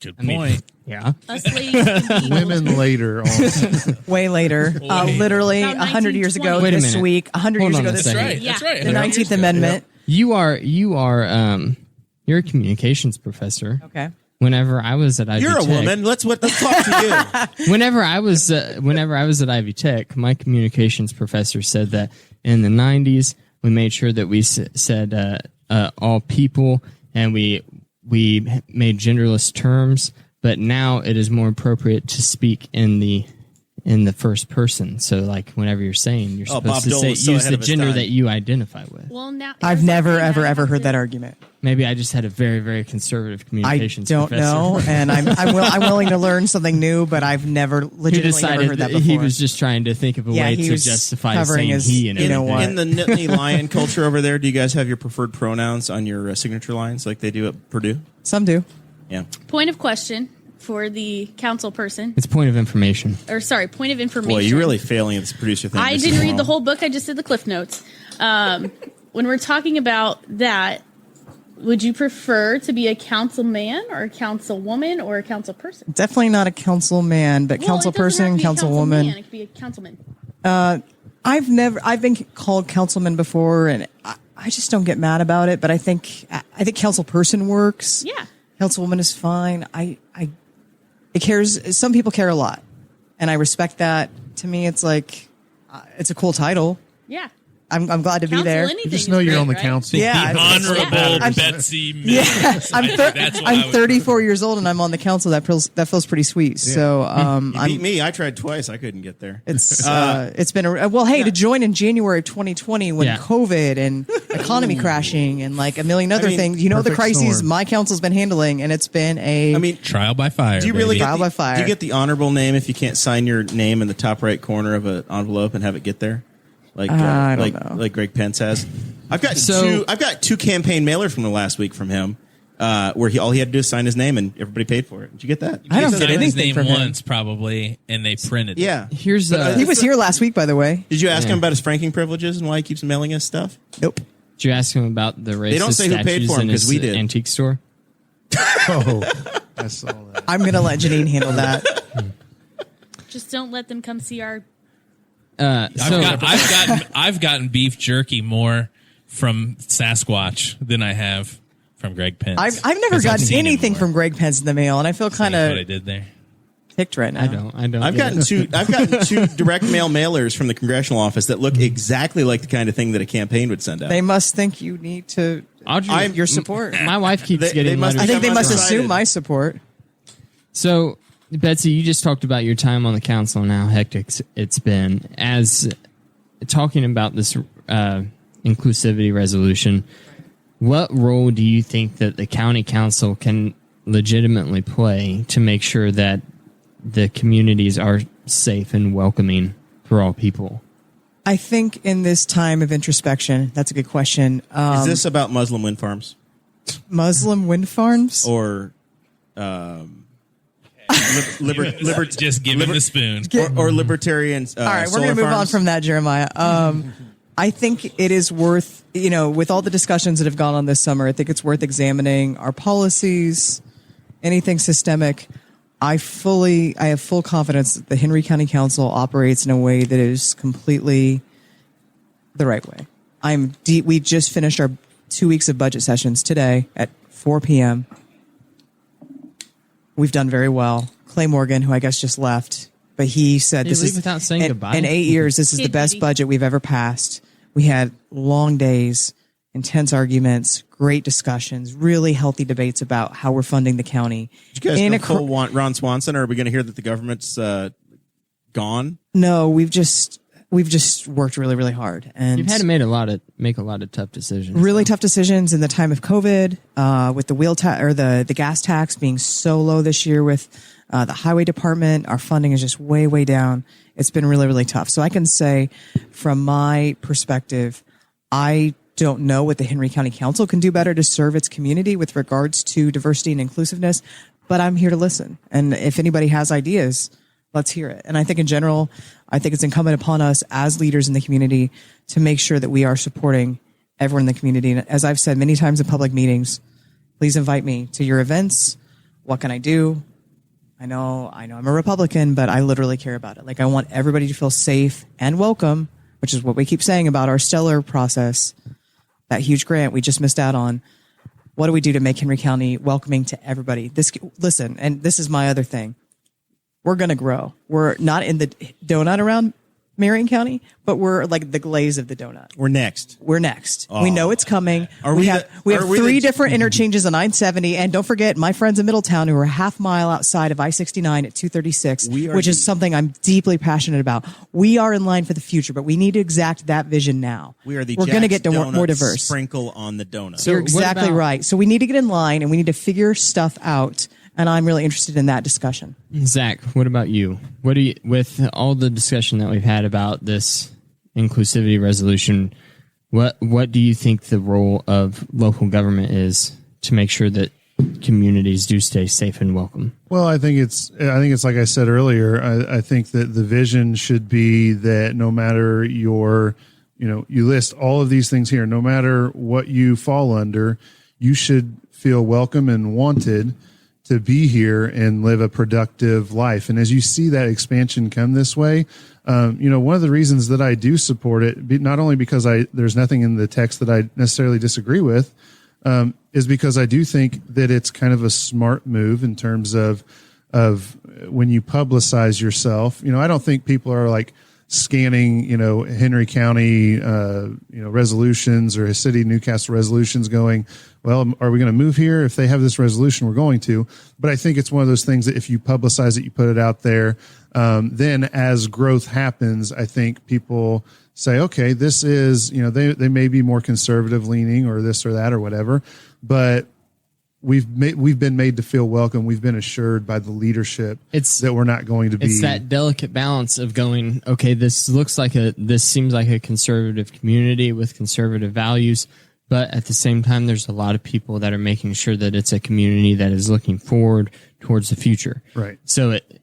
Good mean, point. Yeah. Us ladies can be Women later on. Way later. Literally About 100 years ago 1920. Wait a this minute. week. 100 Hold years on ago a this second. week. Right. That's Yeah. right. The 19th Amendment. You are you're a communications professor. Okay. Whenever I was at Ivy You're a Tech, woman. Let's talk to you. Whenever I was at Ivy Tech, my communications professor said that in the 90s we made sure that we said all people, and we made genderless terms, but now it is more appropriate to speak in the first person. So whenever you're saying, you're Bob supposed to Dole say was so use ahead the of his gender time. that you identify with. Well, now I've never, ever heard that argument. Maybe I just had a very, very conservative I communications don't professor. know, and I'm willing to learn something new, but I've never Who legitimately never decided heard that that before. he was just trying to think of a Yeah, way he to was justify covering saying his- he and you know everything. what? In the Nittany Lion culture over there, do you guys have your preferred pronouns on your signature lines like they do at Purdue? Some do. Yeah. Point of question for the council person, It's point of information. or sorry, point of information. Boy, you're really failing at this producer thing. I Mrs. didn't read Morrell. the whole book. I just did the Cliff Notes. When we're talking about that, would you prefer to be a councilman or a councilwoman or a council person? Definitely not a councilman, but council person, councilwoman. It could be a councilman. I've been called councilman before, and I just don't get mad about it. But I think council person works. Yeah. Councilwoman is fine. It cares. Some people care a lot, and I respect that. To me, it's it's a cool title. Yeah. I'm glad to be Council there. anything Just is know you're great, on the right? council. Yeah. The Honorable I'm- Betsy. Yeah, Mills. I'm That's what I would 34 years old, and I'm on the council. That feels pretty sweet. So You beat me. I tried twice. I couldn't get there. it's been to join in January of 2020 when Yeah. COVID and economy crashing and a million other mean, things. You know the perfect crises storm. my council's been handling, and it's been a. I mean, Trial by fire. do you really baby. get Trial by fire. Do you get the honorable name if you can't sign your name in the top right corner of an envelope and have it get there? I don't know. Like Greg Pence has. I've got two campaign mailers from the last week from him, where all he had to do is sign his name and everybody paid for it. Did you get that? I don't He get signed his anything name from him. once, probably, and they printed it. Yeah. Here's he was here last week, by the way. Did you ask Yeah. him about his franking privileges and why he keeps mailing us stuff? Nope. Did you ask him about the racist don't say who paid statues for 'em in 'cause his we did. antique store? Oh, I saw that. I'm gonna let Janine handle that. Just don't let them come see our. I've gotten beef jerky more from Sasquatch than I have from Greg Pence. I've never 'Cause I've gotten seen him anything more. from Greg Pence in the mail, and I feel kind See what I of did there. picked right now. I don't. I've gotten two direct mail mailers from the congressional office that look exactly like the kind of thing that a campaign would send out. They must think you need to Audrey, your support. My wife keeps getting must- letters. I think they must Undecided. assume my support. So, Betsy, you just talked about your time on the council and how hectic it's been. As talking about this inclusivity resolution, what role do you think that the county council can legitimately play to make sure that the communities are safe and welcoming for all people? I think in this time of introspection, that's a good question. Is this about Muslim wind farms Muslim wind farms? or Just give him the spoon. or libertarians? All right, we're going to move on from that, Jeremiah. I think it is worth, with all the discussions that have gone on this summer, I think it's worth examining our policies, anything systemic. I have full confidence that the Henry County Council operates in a way that is completely the right way. We just finished our 2 weeks of budget sessions today at 4 p.m. We've done very well. Clay Morgan, who I guess just left, but he said Did he leave without saying goodbye? In 8 years, this is the best budget we've ever passed. We had long days, intense arguments, great discussions, really healthy debates about how we're funding the county. Did you guys know full Ron Swanson, or are we going to hear that the government's gone? No, we've just worked really, really hard, and You've had to make a lot of tough decisions. really tough decisions in the time of COVID, with the the gas tax being so low this year with the highway department. Our funding is just way, way down. It's been really, really tough. So I can say from my perspective, I don't know what the Henry County Council can do better to serve its community with regards to diversity and inclusiveness, but I'm here to listen. And if anybody has ideas, let's hear it. And I think in general, I think it's incumbent upon us as leaders in the community to make sure that we are supporting everyone in the community. And as I've said many times in public meetings, please invite me to your events. What can I do? I know I'm a Republican, but I literally care about it. Like, I want everybody to feel safe and welcome, which is what we keep saying about our stellar process, that huge grant we just missed out on. What do we do to make Henry County welcoming to everybody? Listen, and this is my other thing. We're going to grow. We're not in the donut around Marion County, but we're like the glaze of the donut. We're next. We know it's coming. Are We have three different interchanges on I-70, and don't forget my friends in Middletown who are a half mile outside of I-69 at 236, which is something I'm deeply passionate about. We are in line for the future, but we need to exact that vision now. We're going to get more diverse. Sprinkle on the donut. So you're exactly right. So we need to get in line, and we need to figure stuff out. And I'm really interested in that discussion. Zach, what about you? With all the discussion that we've had about this inclusivity resolution, what do you think the role of local government is to make sure that communities do stay safe and welcome? Well, I think it's like I said earlier. I think that the vision should be that no matter you list all of these things here, no matter what you fall under, you should feel welcome and wanted to be here and live a productive life. And as you see that expansion come this way, one of the reasons that I do support it, not only because there's nothing in the text that I necessarily disagree with, is because I do think that it's kind of a smart move in terms of when you publicize yourself. I don't think people are like scanning, Henry County, resolutions or city Newcastle resolutions going, well, are we going to move here? If they have this resolution, we're going to. But I think it's one of those things that if you publicize it, you put it out there, then as growth happens, I think people say, okay, this is, they may be more conservative leaning or this or that or whatever, but we've been made to feel welcome. We've been assured by the leadership that we're not going to be. It's that delicate balance of going, okay, this seems like a conservative community with conservative values, but at the same time, there's a lot of people that are making sure that it's a community that is looking forward towards the future. Right.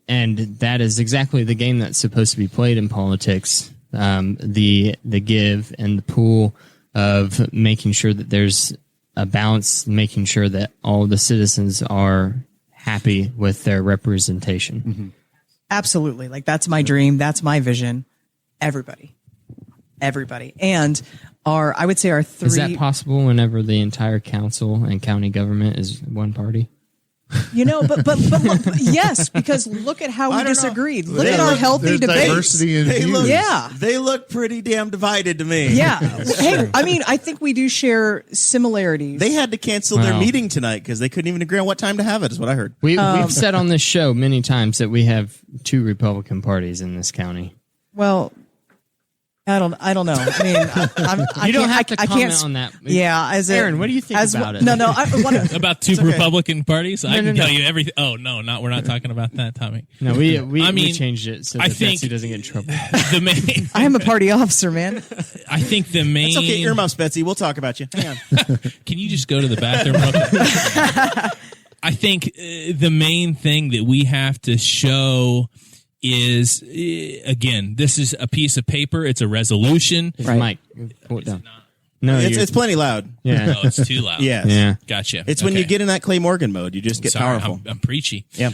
And that is exactly the game that's supposed to be played in politics. The give and the pull of making sure that there's a balance, making sure that all the citizens are happy with their representation. Mm-hmm. Absolutely. Like, that's my dream. That's my vision. Everybody. And I would say our three. Is that possible whenever the entire council and county government is one party? You know, but look, yes, because look at how we disagreed. Look at our healthy There's debates. diversity in views. Yeah. They look pretty damn divided to me. Yeah. Hey, I mean, I think we do share similarities. They had to cancel their Wow. meeting tonight because they couldn't even agree on what time to have it, is what I heard. We've said on this show many times that we have 2 Republican parties in this county. Well, I don't know. I mean, I You don't can't- have to I comment can't, on that. Yeah, Aaron, what do you think about it? No, I want to. About 2 Republican parties? I can no. tell you everything. Oh, no, we're not talking about that topic. No, we I mean, changed it so I that think- Betsy doesn't get in trouble. The main, I am a party officer, man. I think the main. It's okay, earmuffs, Betsy. We'll talk about you. Hang on. Can you just go to the bathroom real quick? I think the main thing that we have to show is, again, this is a piece of paper. It's a resolution. Right. Mike, pull it down. No, It's plenty loud. yeah. No, it's too loud. Yes. Yeah. Gotcha. It's when you Okay. get in that Clay Morgan mode, you just get Sorry, powerful. I'm preachy. Yeah.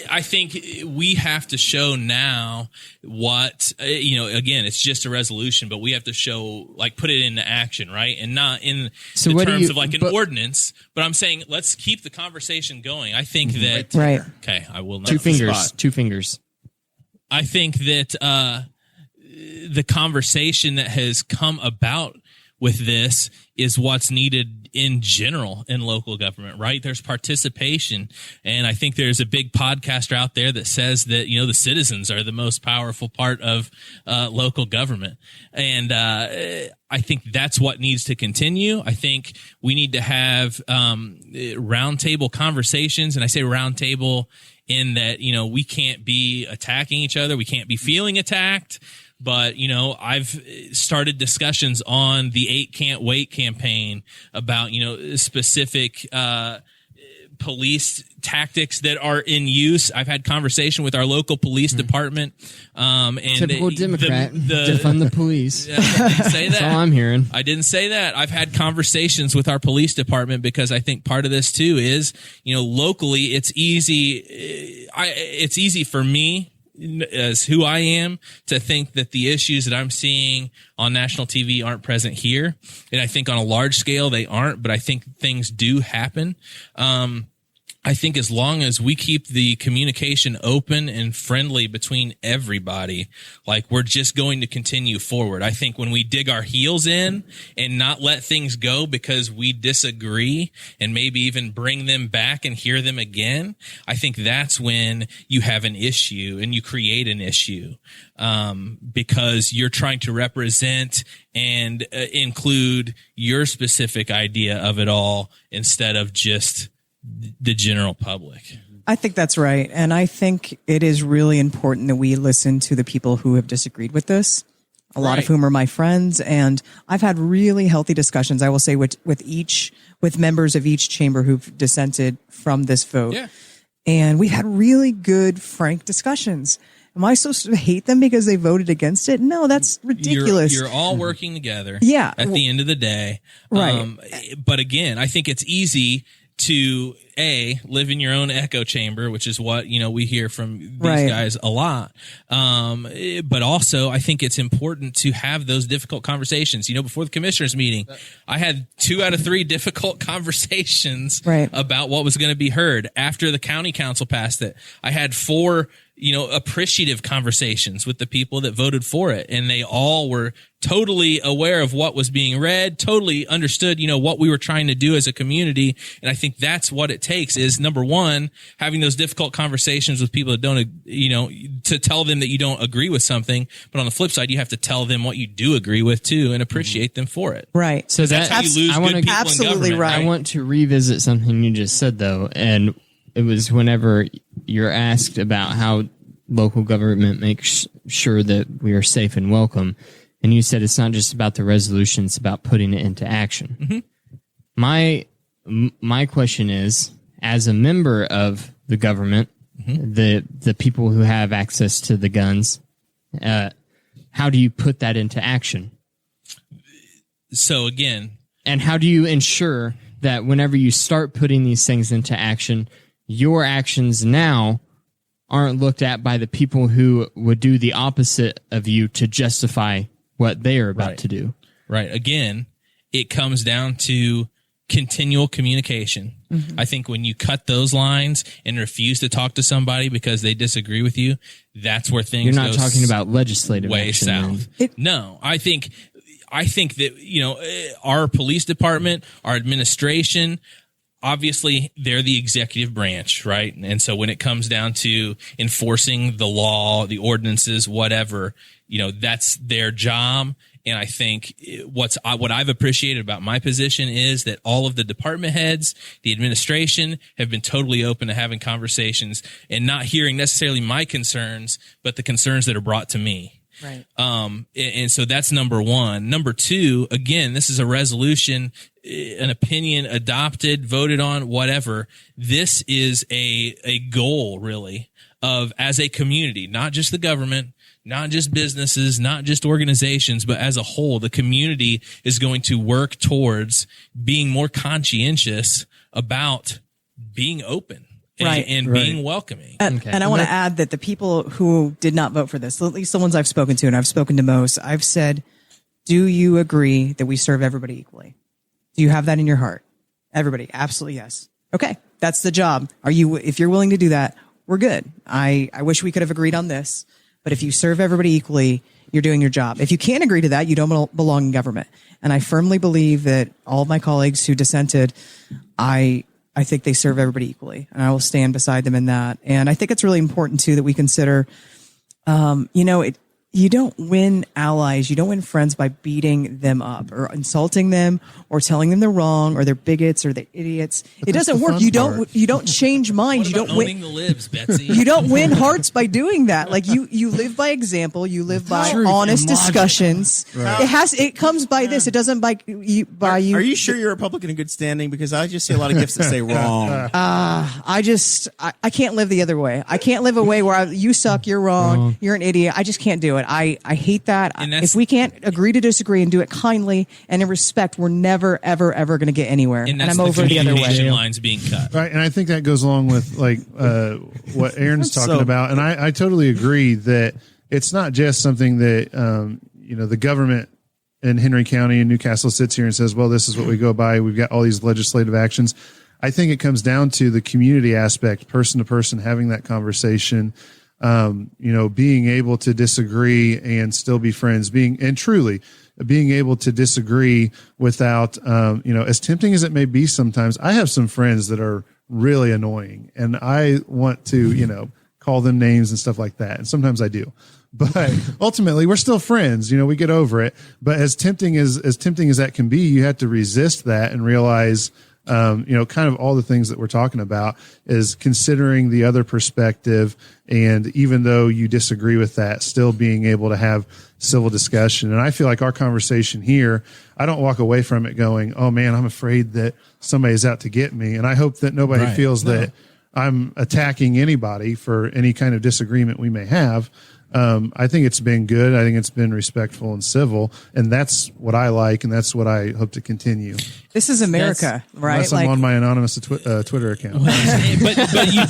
I think we have to show now what, again, it's just a resolution, but we have to show, put it into action, right? And not in So the what do terms you- of an but- ordinance, but I'm saying let's keep the conversation going. I think that, Right. okay, I will not. 2 fingers. spot. 2 fingers. I think that the conversation that has come about with this is what's needed in general in local government, right? There's participation. And I think there's a big podcaster out there that says that, the citizens are the most powerful part of local government. And I think that's what needs to continue. I think we need to have roundtable conversations. And I say roundtable in that, we can't be attacking each other. We can't be feeling attacked. But, I've started discussions on the 8 Can't Wait campaign about, specific police tactics that are in use. I've had conversation with our local police department. And Typical Democrat. Defund the police. I didn't say that. That's all I'm hearing. I didn't say that. I've had conversations with our police department because I think part of this too is, locally it's easy. It's easy for me as who I am to think that the issues that I'm seeing on national TV aren't present here. And I think on a large scale, they aren't, but I think things do happen. I think as long as we keep the communication open and friendly between everybody, we're just going to continue forward. I think when we dig our heels in and not let things go because we disagree and maybe even bring them back and hear them again, I think that's when you have an issue and you create an issue, because you're trying to represent and include your specific idea of it all instead of just the general public. I think that's right. And I think it is really important that we listen to the people who have disagreed with this, a lot of whom are my friends. And I've had really healthy discussions, I will say, with members of each chamber who've dissented from this vote. Yeah. And we've had really good, frank discussions. Am I supposed to hate them because they voted against it? No, that's ridiculous. You're all working together. Yeah. At the end of the day. Right. But again, I think it's easy to live in your own echo chamber, which is what, we hear from these guys a lot. But also I think it's important to have those difficult conversations. Before the commissioners meeting, I had 2 out of 3 difficult conversations about what was going to be heard. After the county council passed it, I had 4 appreciative conversations with the people that voted for it. And they all were totally aware of what was being read, totally understood, what we were trying to do as a community. And I think that's what it takes is, number one, having those difficult conversations with people that don't, to tell them that you don't agree with something. But on the flip side, you have to tell them what you do agree with too and appreciate them for it. Right. So That's how you lose I wanna- good people Absolutely in government. right. I want to revisit something you just said, though, and it was whenever you're asked about how local government makes sure that we are safe and welcome, and you said it's not just about the resolution, it's about putting it into action. Mm-hmm. My question is, as a member of the government, the people who have access to the guns, how do you put that into action? So again, And how do you ensure that whenever you start putting these things into action, your actions now aren't looked at by the people who would do the opposite of you to justify what they are about to do? right. Again, it comes down to continual communication. I think when you cut those lines and refuse to talk to somebody because they disagree with you, that's where things You're not go talking about legislative way action, south. then. No, I think that, our police department, our administration, obviously they're the executive branch, right? And so when it comes down to enforcing the law, the ordinances, whatever, that's their job. And I think what I've appreciated about my position is that all of the department heads, the administration have been totally open to having conversations and not hearing necessarily my concerns, but the concerns that are brought to me. Right. And so that's number one. Number two, again, this is a resolution, an opinion adopted, voted on, whatever. This is a goal really of, as a community, not just the government, not just businesses, not just organizations, but as a whole, the community is going to work towards being more conscientious about being open and being welcoming. And I want to add that the people who did not vote for this, at least the ones I've spoken to, and I've spoken to most, I've said, do you agree that we serve everybody equally? Do you have that in your heart? Everybody. Absolutely. Yes. Okay. That's the job. If you're willing to do that, we're good. I wish we could have agreed on this. But if you serve everybody equally, you're doing your job. If you can't agree to that, you don't belong in government. And I firmly believe that all of my colleagues who dissented, I think they serve everybody equally, and I will stand beside them in that. And I think it's really important too that we consider, you don't win allies, you don't win friends by beating them up or insulting them or telling them they're wrong or they're bigots or they're idiots. It doesn't work. You don't change minds. What about owning the libs, Betsy? You don't win hearts by doing that. Like you live by example. You live by honest discussions. Right. It comes by this. It doesn't by you. Are you sure you're a Republican in good standing? Because I just see a lot of gifts that say wrong. I can't live the other way. I can't live a way where you suck, you're wrong, you're an idiot. I just can't do it. I hate that. If we can't agree to disagree and do it kindly and in respect, we're never, ever, ever going to get anywhere. And I'm over the other way. Lines being cut. Right. And I think that goes along with what Aaron's talking about. And I totally agree that it's not just something that, the government in Henry County and Newcastle sits here and says, well, this is what we go by. We've got all these legislative actions. I think it comes down to the community aspect, person to person, having that conversation, being able to disagree and still be friends, truly being able to disagree without, as tempting as it may be sometimes. I have some friends that are really annoying and I want to, call them names and stuff like that. And sometimes I do, but ultimately we're still friends. We get over it. But as tempting as that can be, you have to resist that and realize, kind of all the things that we're talking about is considering the other perspective. And even though you disagree with that, still being able to have civil discussion. And I feel like our conversation here, I don't walk away from it going, oh man, I'm afraid that somebody's out to get me. And I hope that nobody feels that I'm attacking anybody for any kind of disagreement we may have. I think it's been good. I think it's been respectful and civil, and that's what I like, and that's what I hope to continue. This is America, right? Unless I'm on my anonymous Twitter account. but you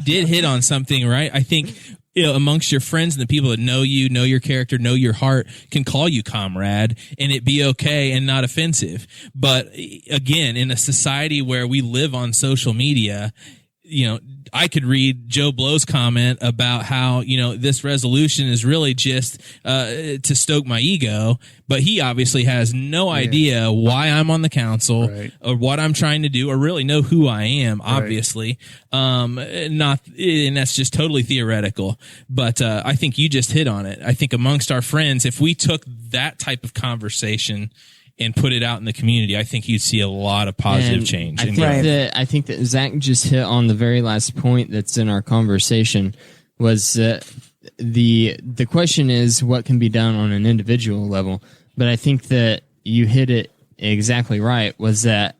did hit on something, right? I think amongst your friends and the people that know you, know your character, know your heart, can call you comrade, and it be okay and not offensive. But again, in a society where we live on social media, I could read Joe Blow's comment about how, this resolution is really just to stoke my ego, but he obviously has no idea why I'm on the council or what I'm trying to do or really know who I am, obviously. And that's just totally theoretical. But I think you just hit on it. I think amongst our friends, if we took that type of conversation and put it out in the community, I think you'd see a lot of positive change. I think that Zach just hit on the very last point that's in our conversation was the question is what can be done on an individual level. But I think that you hit it exactly right, was that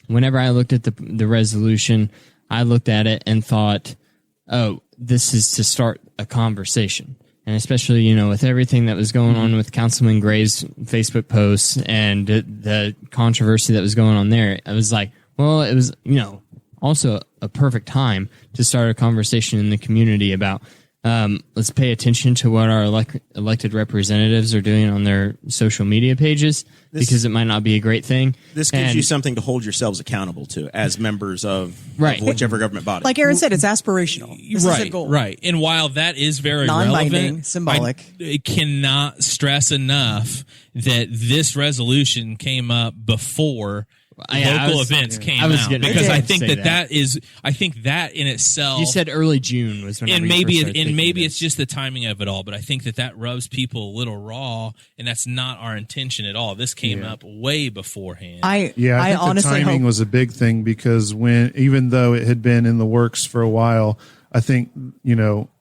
whenever I looked at the resolution, I looked at it and thought, oh, this is to start a conversation. And especially, with everything that was going on with Councilman Gray's Facebook posts and the controversy that was going on there, I was like, well, it was, also a perfect time to start a conversation in the community about let's pay attention to what our elected representatives are doing on their social media pages, because it might not be a great thing. This gives you something to hold yourselves accountable to as members of whichever government body. Like Aaron said, it's aspirational. This is a goal. Right. And while that is very non-binding, relevant, symbolic, I cannot stress enough that this resolution came up before local events came out, because I think I think that in itself. You said early June was when, and maybe it's just the timing of it all, but I think that rubs people a little raw, and that's not our intention at all. This came up way beforehand. I think honestly the timing was a big thing, because even though it had been in the works for a while, I think,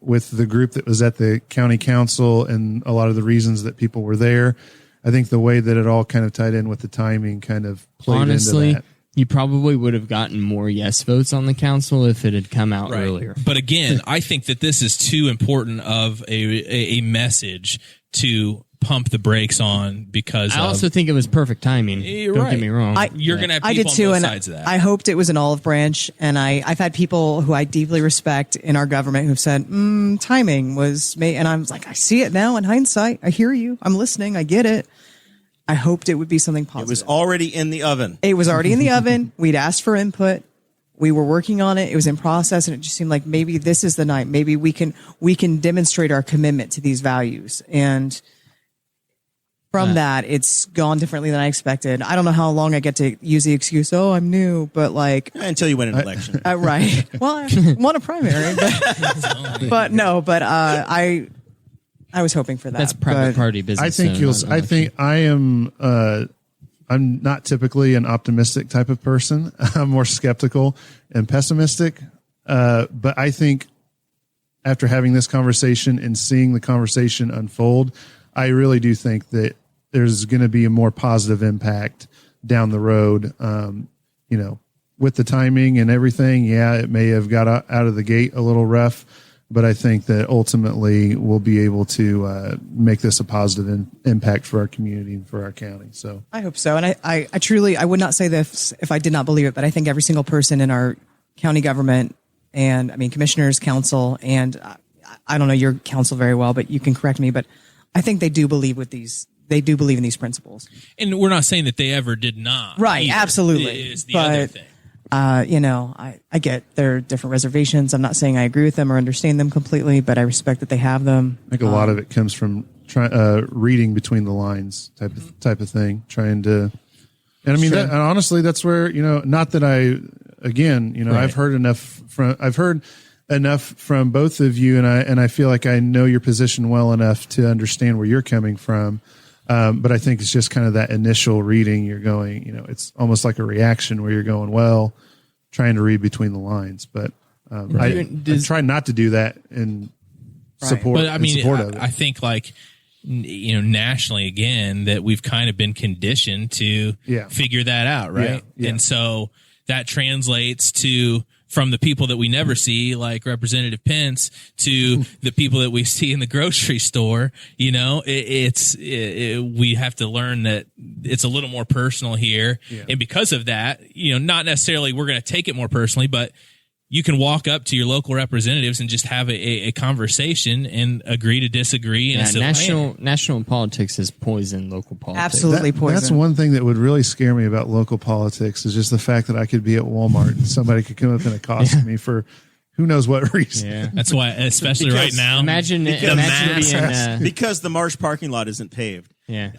with the group that was at the county council and a lot of the reasons that people were there, I think the way that it all kind of tied in with the timing kind of played into that. You probably would have gotten more yes votes on the council if it had come out earlier. But again, I think that this is too important of a message to pump the brakes on, because I also think it was perfect timing. Don't get me wrong. You're going to have people I did too, on both sides of that. I hoped it was an olive branch, and I've had people who I deeply respect in our government who've said, timing was made, and I was like, I see it now in hindsight. I hear you. I'm listening. I get it. I hoped it would be something positive. It was already in the oven. It was already in the oven. We'd asked for input. We were working on it. It was in process, and it just seemed like maybe this is the night. Maybe we can demonstrate our commitment to these values. And from that, it's gone differently than I expected. I don't know how long I get to use the excuse, I'm new, but until you win an election. Right. Well, I won a primary, but I was hoping for that. That's private party business. I think I'm not typically an optimistic type of person. I'm more skeptical and pessimistic. But I think after having this conversation and seeing the conversation unfold, I really do think that there's going to be a more positive impact down the road. With the timing and everything, it may have got out of the gate a little rough, but I think that ultimately we'll be able to make this a positive impact for our community and for our county. So I hope so. And I truly, I would not say this if I did not believe it, but I think every single person in our county government, and commissioners, council, and I don't know your council very well, but you can correct me, but I think they do believe in these principles. And we're not saying that they ever did not. Right. Either. Absolutely. It is the other thing. I get there are different reservations. I'm not saying I agree with them or understand them completely, but I respect that they have them. I think a lot of it comes from reading between the lines type of thing, trying to, and and honestly, that's where, not that I've heard enough from both of you, and I feel like I know your position well enough to understand where you're coming from. But I think it's just kind of that initial reading. You're going, it's almost like a reaction where you're going, well, trying to read between the lines. But I try not to do that in support. But support of it. I think nationally again that we've kind of been conditioned to figure that out, right? Yeah. And so that translates to, from the people that we never see, like Representative Pence, to the people that we see in the grocery store, we have to learn that it's a little more personal here. Yeah. And because of that, not necessarily we're going to take it more personally, but you can walk up to your local representatives and just have a conversation and agree to disagree. National politics is poison local politics. Absolutely poison. That's one thing that would really scare me about local politics, is just the fact that I could be at Walmart and somebody could come up and accost me for who knows what reason. Yeah. That's why, especially right now. Imagine because the Marsh parking lot isn't paved. Yeah.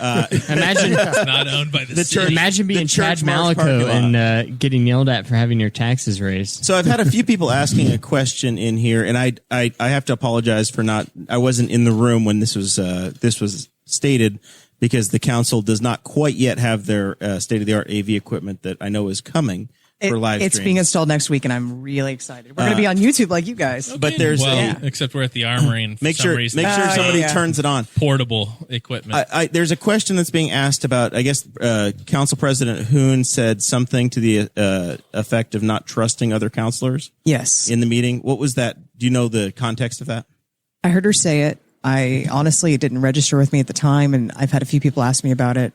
Imagine it's not owned by the city. Imagine being Chad Malico and getting yelled at for having your taxes raised. So I've had a few people asking a question in here, and I have to apologize for I wasn't in the room when this was stated, because the council does not quite yet have their state of the art AV equipment that I know is coming. For live it's being installed next week, and I'm really excited. We're going to be on YouTube like you guys. But there's except we're at the Armory, and make sure somebody turns it on. Portable equipment. There's a question that's being asked about. I guess Council President Hoon said something to the effect of not trusting other counselors. Yes, in the meeting. What was that? Do you know the context of that? I heard her say it. Honestly, it didn't register with me at the time, and I've had a few people ask me about it.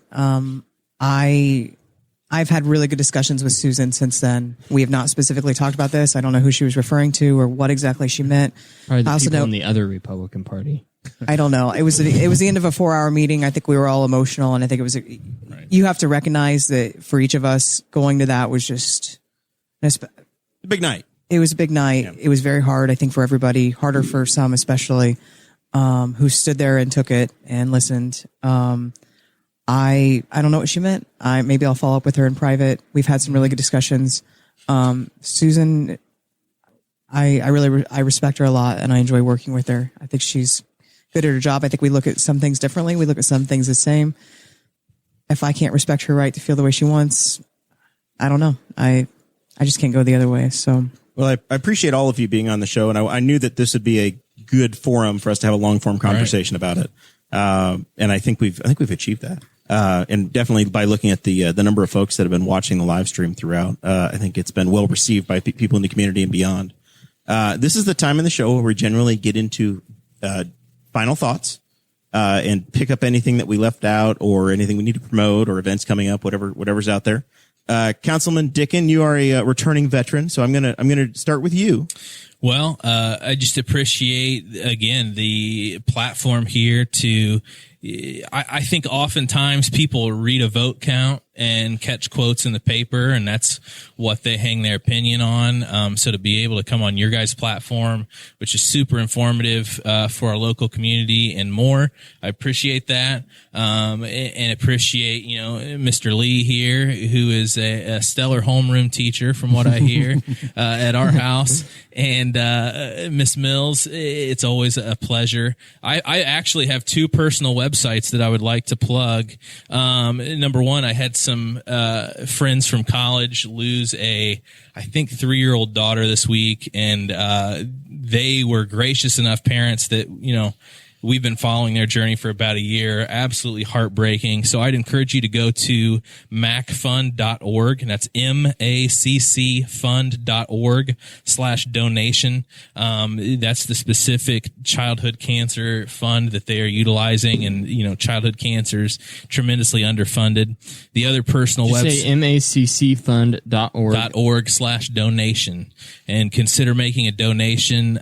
I've had really good discussions with Susan since then. We have not specifically talked about this. I don't know who she was referring to or what exactly she meant. Or the I also people know in the other Republican Party. I don't know. It was the end of a 4-hour meeting. I think we were all emotional, and I think it was. You have to recognize that for each of us, going to that was just A big night. It was a big night. Yeah. It was very hard, I think, for everybody. Harder for some, especially who stood there and took it and listened. I don't know what she meant. Maybe I'll follow up with her in private. We've had some really good discussions. Susan, I respect her a lot, and I enjoy working with her. I think she's good at her job. I think we look at some things differently. We look at some things the same. If I can't respect her right to feel the way she wants, I don't know. I just can't go the other way. So, well, I appreciate all of you being on the show, and I knew that this would be a good forum for us to have a long form conversation about it. And I think we've achieved that. And definitely by looking at the number of folks that have been watching the live stream throughout, I think it's been well received by people in the community and beyond. This is the time in the show where we generally get into final thoughts and pick up anything that we left out or anything we need to promote or events coming up, whatever's out there. Councilman Dicken, you are a returning veteran, so I'm gonna start with you. Well, I just appreciate again the platform here to. I think oftentimes people read a vote count and catch quotes in the paper, and that's what they hang their opinion on. So to be able to come on your guys' platform, which is super informative for our local community and more, I appreciate that. And appreciate, Mr. Lee here, who is a stellar homeroom teacher from what I hear at our house. And Miss Mills, it's always a pleasure. I actually have two personal websites that I would like to plug. Number one, I had some friends from college lose I think 3-year-old daughter this week, and they were gracious enough parents that we've been following their journey for about a year. Absolutely heartbreaking. So I'd encourage you to go to maccfund.org, and that's maccfund.org/donation. That's the specific childhood cancer fund that they are utilizing, and childhood cancer is tremendously underfunded. The other personal website, maccfund.org/donation, and consider making a donation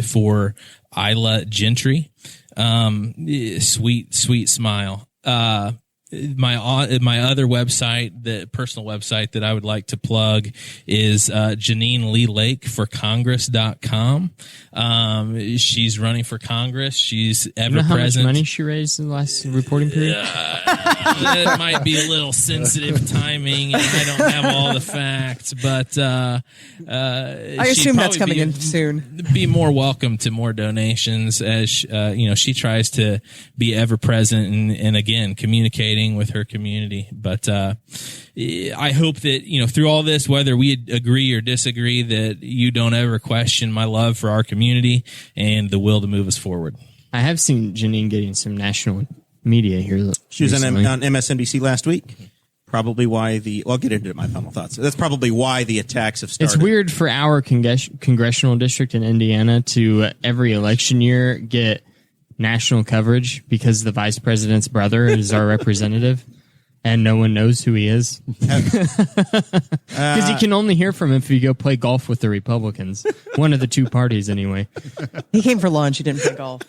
for Isla Gentry. Sweet smile. My other website, the personal website that I would like to plug is Janine Lee Lake for Congress.com. She's running for Congress. She's ever present. How much money she raised in the last reporting period? It might be a little sensitive timing, and I don't have all the facts, but I assume that's coming in soon. Be more welcome to more donations as she tries to be ever present and again communicating with her community. But I hope that through all this, whether we agree or disagree, that you don't ever question my love for our community and the will to move us forward. I have seen Janine getting some national media here. She was on MSNBC last week. Probably why I'll get into my final thoughts. That's probably why the attacks have started. It's weird for our congressional district in Indiana to every election year get national coverage because the vice president's brother is our representative and no one knows who he is. Because you can only hear from him if you go play golf with the Republicans. One of the two parties, anyway. He came for lunch. He didn't play golf.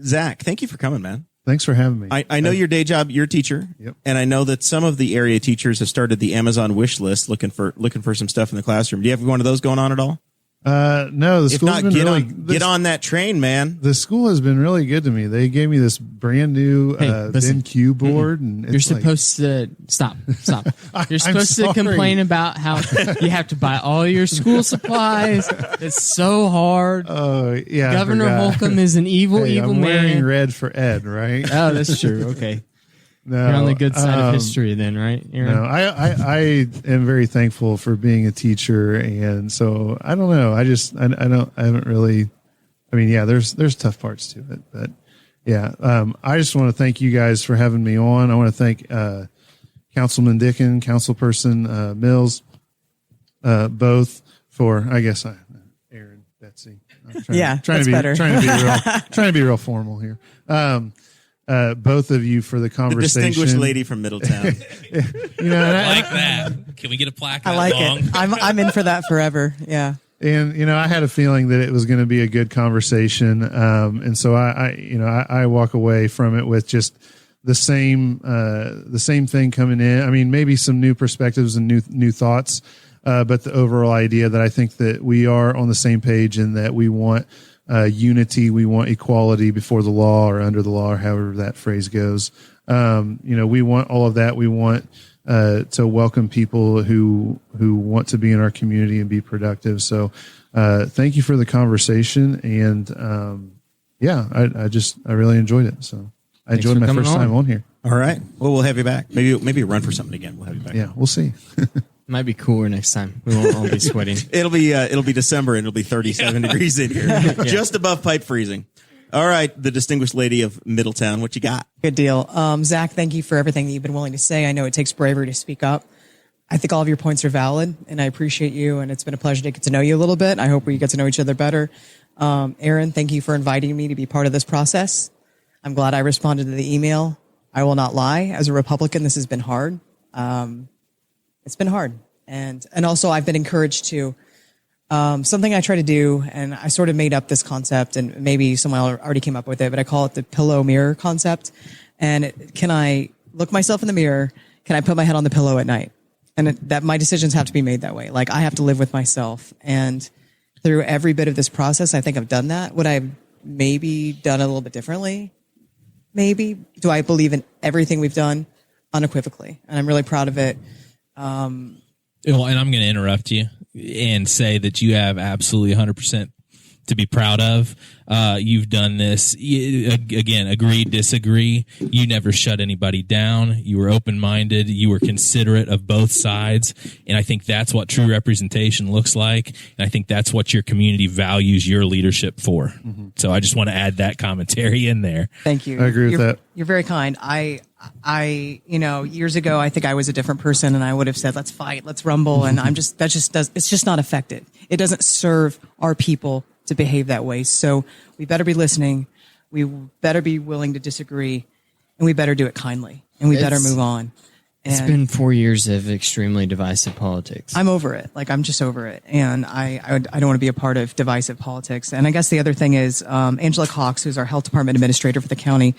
Zach, thank you for coming, man. Thanks for having me. I know your day job, you're a teacher. Yep. And I know that some of the area teachers have started the Amazon wish list looking for some stuff in the classroom. Do you have one of those going on at all? No, the school's been really get on that train, man. The school has been really good to me. They gave me this brand new BenQ board, and it's you're supposed to stop. You're supposed to complain about how you have to buy all your school supplies. It's so hard. Oh yeah, Governor Holcomb is an evil I'm man. Wearing red for Ed, right? Oh, that's true. Okay. No, you're on the good side of history then, right, Aaron? No, I am very thankful for being a teacher, and so I don't know. I haven't really. I mean, yeah, there's tough parts to it, but yeah, I just want to thank you guys for having me on. I want to thank Councilman Dicken, Councilperson Mills, both for Aaron, Betsy. Trying to be real formal here. both of you for the The conversation. distinguished lady from Middletown. You know, and Like that. Can we get a plaque? I that like long? it. I'm in for that forever. Yeah. And you know, I had a feeling that it was going to be a good conversation, and so I walk away from it with just the same thing coming in. I mean, maybe some new perspectives and new thoughts, but the overall idea that I think that we are on the same page and that we want unity, we want equality before the law or under the law, or however that phrase goes. You know, we want all of that. We want to welcome people who want to be in our community and be productive. So, thank you for the conversation. And, I really enjoyed it. So I Thanks enjoyed for my coming first on. time on here. All right. Well, we'll have you back. Maybe run for something again. We'll have you back. Yeah, we'll see. Might be cooler next time. We won't all be sweating. It'll be December and it'll be 37 degrees in here, just above pipe freezing. All right, the distinguished lady of Middletown, what you got? Good deal. Zach, thank you for everything that you've been willing to say. I know it takes bravery to speak up. I think all of your points are valid, and I appreciate you, and it's been a pleasure to get to know you a little bit. I hope we get to know each other better. Aaron, thank you for inviting me to be part of this process. I'm glad I responded to the email. I will not lie. As a Republican, this has been hard. It's been hard. And also I've been encouraged to something I try to do, and I sort of made up this concept, and maybe someone already came up with it, but I call it the pillow mirror concept. And can I look myself in the mirror? Can I put my head on the pillow at night? And that my decisions have to be made that way. Like, I have to live with myself. And through every bit of this process, I think I've done that. Would I have maybe done it a little bit differently? Maybe. Do I believe in everything we've done? Unequivocally. And I'm really proud of it. Well, and I'm going to interrupt you and say that you have absolutely 100% to be proud of. You've done this. Again, agree, disagree. You never shut anybody down. You were open-minded. You were considerate of both sides. And I think that's what true representation looks like. And I think that's what your community values your leadership for. Mm-hmm. So I just want to add that commentary in there. Thank you. I agree with that. You're very kind. I, years ago, I think I was a different person, and I would have said, let's fight, let's rumble. And it's just not effective. It doesn't serve our people to behave that way. So we better be listening. We better be willing to disagree, and we better do it kindly, and we better move on. It's been 4 years of extremely divisive politics. I'm over it. Like, I'm just over it. And I don't want to be a part of divisive politics. And I guess the other thing is, Angela Cox, who's our health department administrator for the county,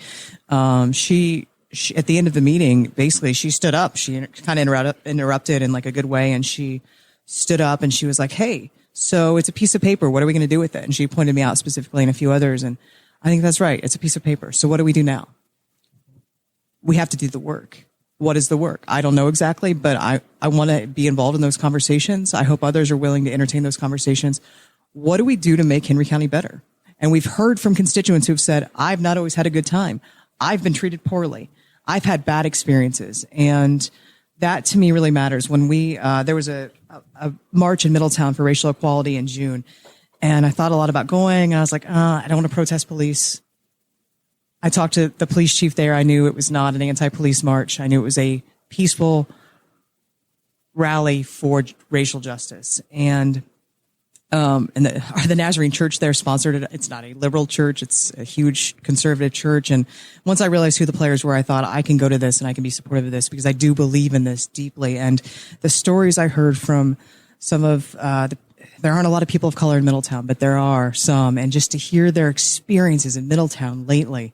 she at the end of the meeting, basically she stood up. She kind of interrupted in like a good way. And she stood up and she was like, hey, so it's a piece of paper. What are we going to do with it? And she pointed me out specifically and a few others. And I think that's right. It's a piece of paper. So what do we do now? We have to do the work. What is the work? I don't know exactly, but I want to be involved in those conversations. I hope others are willing to entertain those conversations. What do we do to make Henry County better? And we've heard from constituents who've said, I've not always had a good time. I've been treated poorly. I've had bad experiences. And that to me really matters. When there was a march in Middletown for racial equality in June, and I thought a lot about going. I was like, I don't want to protest police. I talked to the police chief there. I knew it was not an anti-police march. I knew it was a peaceful rally for racial justice. And the Nazarene church there sponsored it. It's not a liberal church. It's a huge conservative church. And once I realized who the players were, I thought I can go to this and I can be supportive of this because I do believe in this deeply. And the stories I heard from some of there aren't a lot of people of color in Middletown, but there are some. And just to hear their experiences in Middletown lately,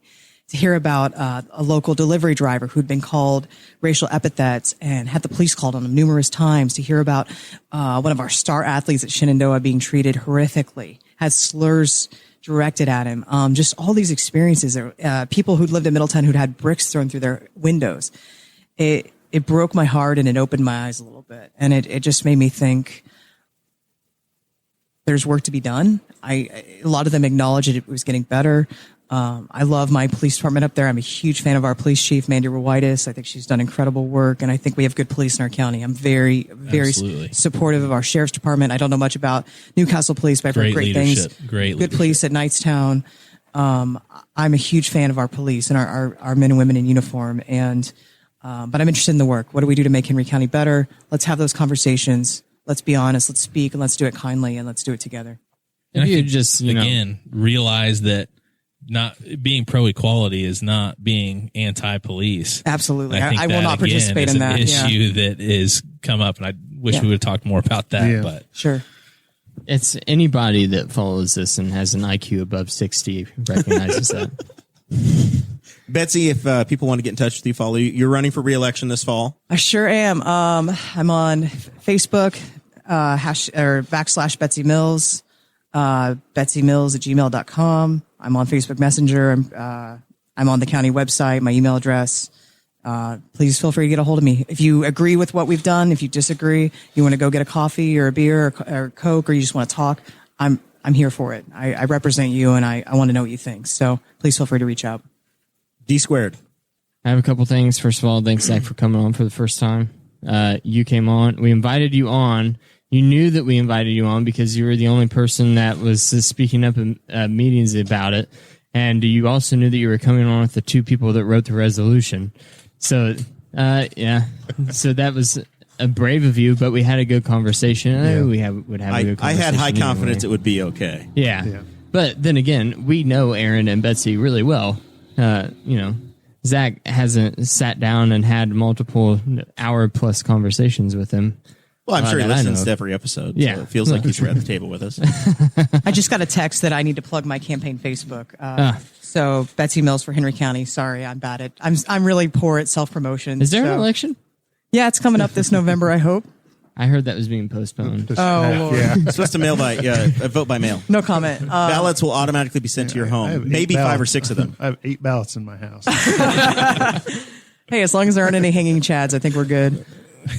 to hear about a local delivery driver who'd been called racial epithets and had the police called on him numerous times, to hear about one of our star athletes at Shenandoah being treated horrifically, had slurs directed at him. Just all these experiences, people who'd lived in Middletown who'd had bricks thrown through their windows. It broke my heart and it opened my eyes a little bit. And it just made me think, there's work to be done. A lot of them acknowledged it was getting better. I love my police department up there. I'm a huge fan of our police chief, Mandy Rewaitis. I think she's done incredible work, and I think we have good police in our county. I'm very, very supportive of our sheriff's department. I don't know much about Newcastle Police, but I've heard great things. Good police at Knightstown. I'm a huge fan of our police and our men and women in uniform. And but I'm interested in the work. What do we do to make Henry County better? Let's have those conversations. Let's be honest. Let's speak, and let's do it kindly, and let's do it together. And I think just again realize that not being pro equality is not being anti police. Absolutely. I think I will that, not participate again, in that. is an issue that is come up, and I wish we would have talked more about that. Yeah. But Sure. It's anybody that follows this and has an IQ above 60 recognizes that. Betsy, if people want to get in touch with you, follow you. You're running for re-election this fall. I sure am. I'm on Facebook, / Betsy Mills, betsymills@gmail.com. I'm on Facebook Messenger. I'm on the county website, my email address. Please feel free to get a hold of me. If you agree with what we've done, if you disagree, you want to go get a coffee or a beer or Coke, or you just want to talk, I'm here for it. I represent you, and I want to know what you think. So please feel free to reach out. D squared. I have a couple things. First of all, thanks, Zach, for coming on for the first time. You came on. We invited you on. You knew that we invited you on because you were the only person that was speaking up in meetings about it. And you also knew that you were coming on with the two people that wrote the resolution. So, yeah. So that was a brave of you, but we had a good conversation. Would have a good conversation. I had high confidence anyway. it would be okay. Yeah. But then again, we know Aaron and Betsy really well. Zach hasn't sat down and had multiple hour-plus conversations with him. Well, I'm sure he that I listens know. to every episode. Yeah. So it feels like he's at the table with us. I just got a text that I need to plug my campaign Facebook. So Betsy Mills for Henry County. Sorry, I'm bad at. I'm really poor at self promotion. Is there an election? Yeah, it's coming up this November. I hope. I heard that was being postponed. Oh, Lord. Yeah. You're supposed to vote by mail. No comment. Ballots will automatically be sent to your I home. have Maybe 8 5 or ballots. 6 of them. I have 8 ballots in my house. Hey, as long as there aren't any hanging chads, I think we're good.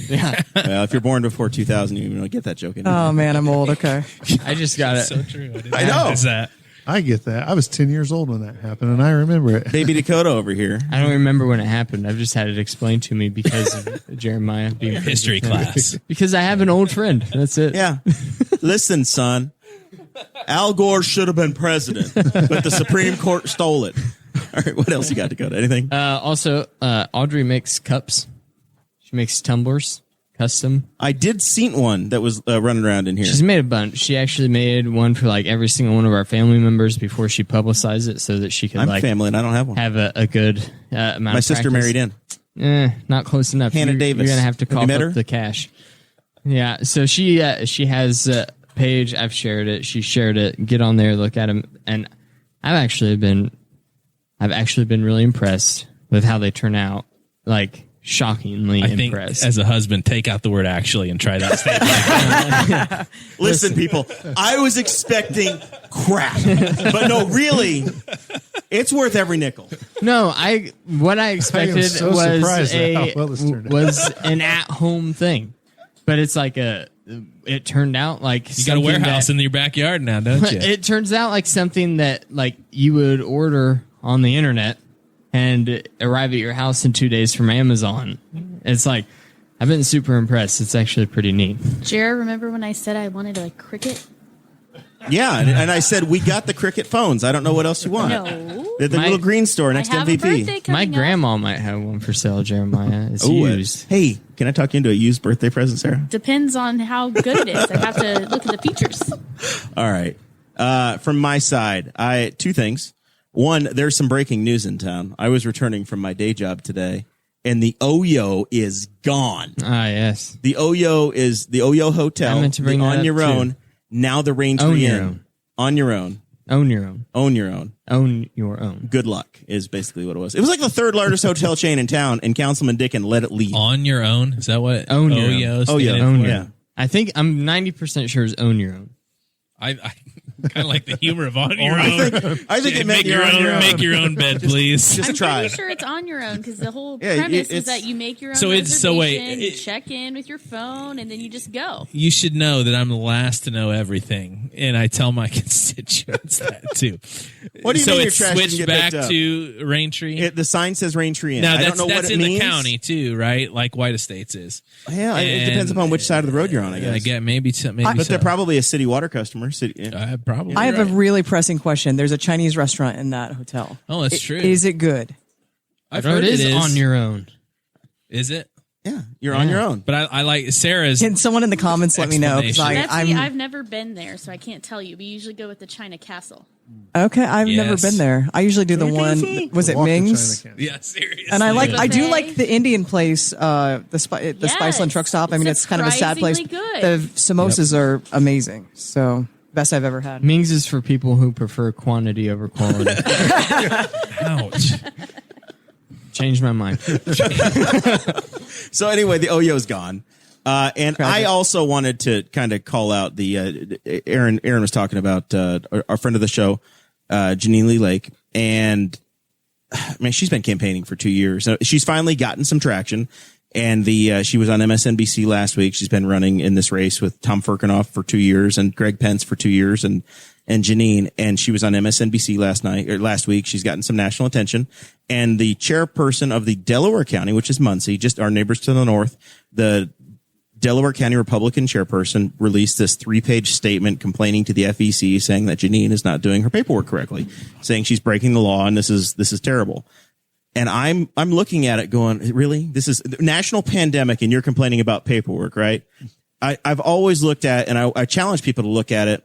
Well, if you're born before 2000, you don't get that joke anymore. Oh man, I'm old. Okay. I just got it. so true. I know. realize that. I get that. I was 10 years old when that happened, and I remember it. Baby Dakota over here. I don't remember when it happened. I've just had it explained to me because of Jeremiah being History class. Because I have an old friend. That's it. Yeah. Listen, son. Al Gore should have been president, but the Supreme Court stole it. All right, what else you got, Dakota? Anything? Also, Audrey makes cups. She makes tumblers, custom. I did see one that was running around in here. She's made a bunch. She actually made one for like every single one of our family members before she publicized it, so that she could I'm family, and I don't have one. have a good amount. My of sister practice. married in. Not close enough. Hannah Davis. You're gonna have to Have you cough met up her? the cash. Yeah. So she has a page. I've shared it. She shared it. Get on there, look at them, and I've actually been really impressed with how they turn out. Like shockingly I think impressed. as a husband, take out the word actually and try that statement. Listen, people, I was expecting crap, but no, really, it's worth every nickel. No, what I expected so was surprised at how well this turned out. was an at-home thing, but it's like it turned out like You got a warehouse in your backyard now, don't you? It turns out like something that like you would order on the internet and arrive at your house in 2 days from Amazon. It's like I've been super impressed. It's actually pretty neat. Jared, remember when I said I wanted a Cricket? Yeah, and I said we got the Cricket phones. I don't know what else you want. No. The My- little green store next I to have a birthday MVP. coming My up. grandma might have one for sale, Jeremiah. It's Ooh, used. Hey, can I talk you into a used birthday present, Sarah? Depends on how good it is. I have to look at the features. All right. From my side, two things. One, there's some breaking news in town. I was returning from my day job today, and the Oyo is gone. Ah, yes. The Oyo is the Oyo Hotel. I meant to bring the that On up, Your too. Own. Now the Range Own Inn. your own. On your own. Own your own. Own your own. Own your own. Good luck is basically what it was. It was like the third largest hotel chain in town, and Councilman Dicken let it leave. On your own? Is that what Own your OYO own. standing Own for? your Yeah. own. I think I'm 90% sure it's own your own. I kind of like the humor of on your own. I think it meant Make you're your on own. your own. Make your own bed, please. Just I'm try. pretty sure it's on your own because the whole Yeah, premise it's- is that you make your own So it's- so wait, reservation, you it- check in with your phone, and then you just go. You should know that I'm the last to know everything, and I tell my constituents that too. What do you so mean your it's trash didn't switched get back picked up? to Raintree? The sign says Raintree Inn. Now I that's don't know what that's it in means. the county too, right? Like White Estates is. Yeah, it And- depends upon which side of the road you're on, I guess. I get maybe But so. they're probably a city water customer. Probably. I have right. a really pressing question. There's a Chinese restaurant in that hotel. Oh, that's true. Is it good? I've No, heard it is on your own. Is it? Yeah, you're on your own. But I like Sarah's. Can someone in the comments let me know? Because explanation. Betsy, I'm I've never been there, so I can't tell you. We usually go with the China Castle. okay. I've never Yes. been there. I usually do the one. Was it Walk to Ming's? China Castle. Yeah, seriously. And I do Buffet. like the Indian place, the Spiceland truck stop. I mean, it's kind of a sad place. Surprisingly The good. samosas are amazing. So best I've ever had. Ming's is for people who prefer quantity over quality. Ouch. Changed my mind. So anyway, the Oyo's gone. And I also wanted to kind of call out the Aaron was talking about our friend of the show, Janine Lee Lake. And man, she's been campaigning for 2 years. She's finally gotten some traction. And she was on MSNBC last week. She's been running in this race with Tom Firkinoff for 2 years and Greg Pence for 2 years and Janine. And she was on MSNBC last week. She's gotten some national attention. And the chairperson of the Delaware County, which is Muncie, just our neighbors to the north, the Delaware County Republican chairperson released this 3-page statement complaining to the FEC, saying that Janine is not doing her paperwork correctly, saying she's breaking the law and this is terrible. And I'm looking at it going, really? This is a national pandemic and you're complaining about paperwork, right? I've always looked at, and I challenge people to look at it.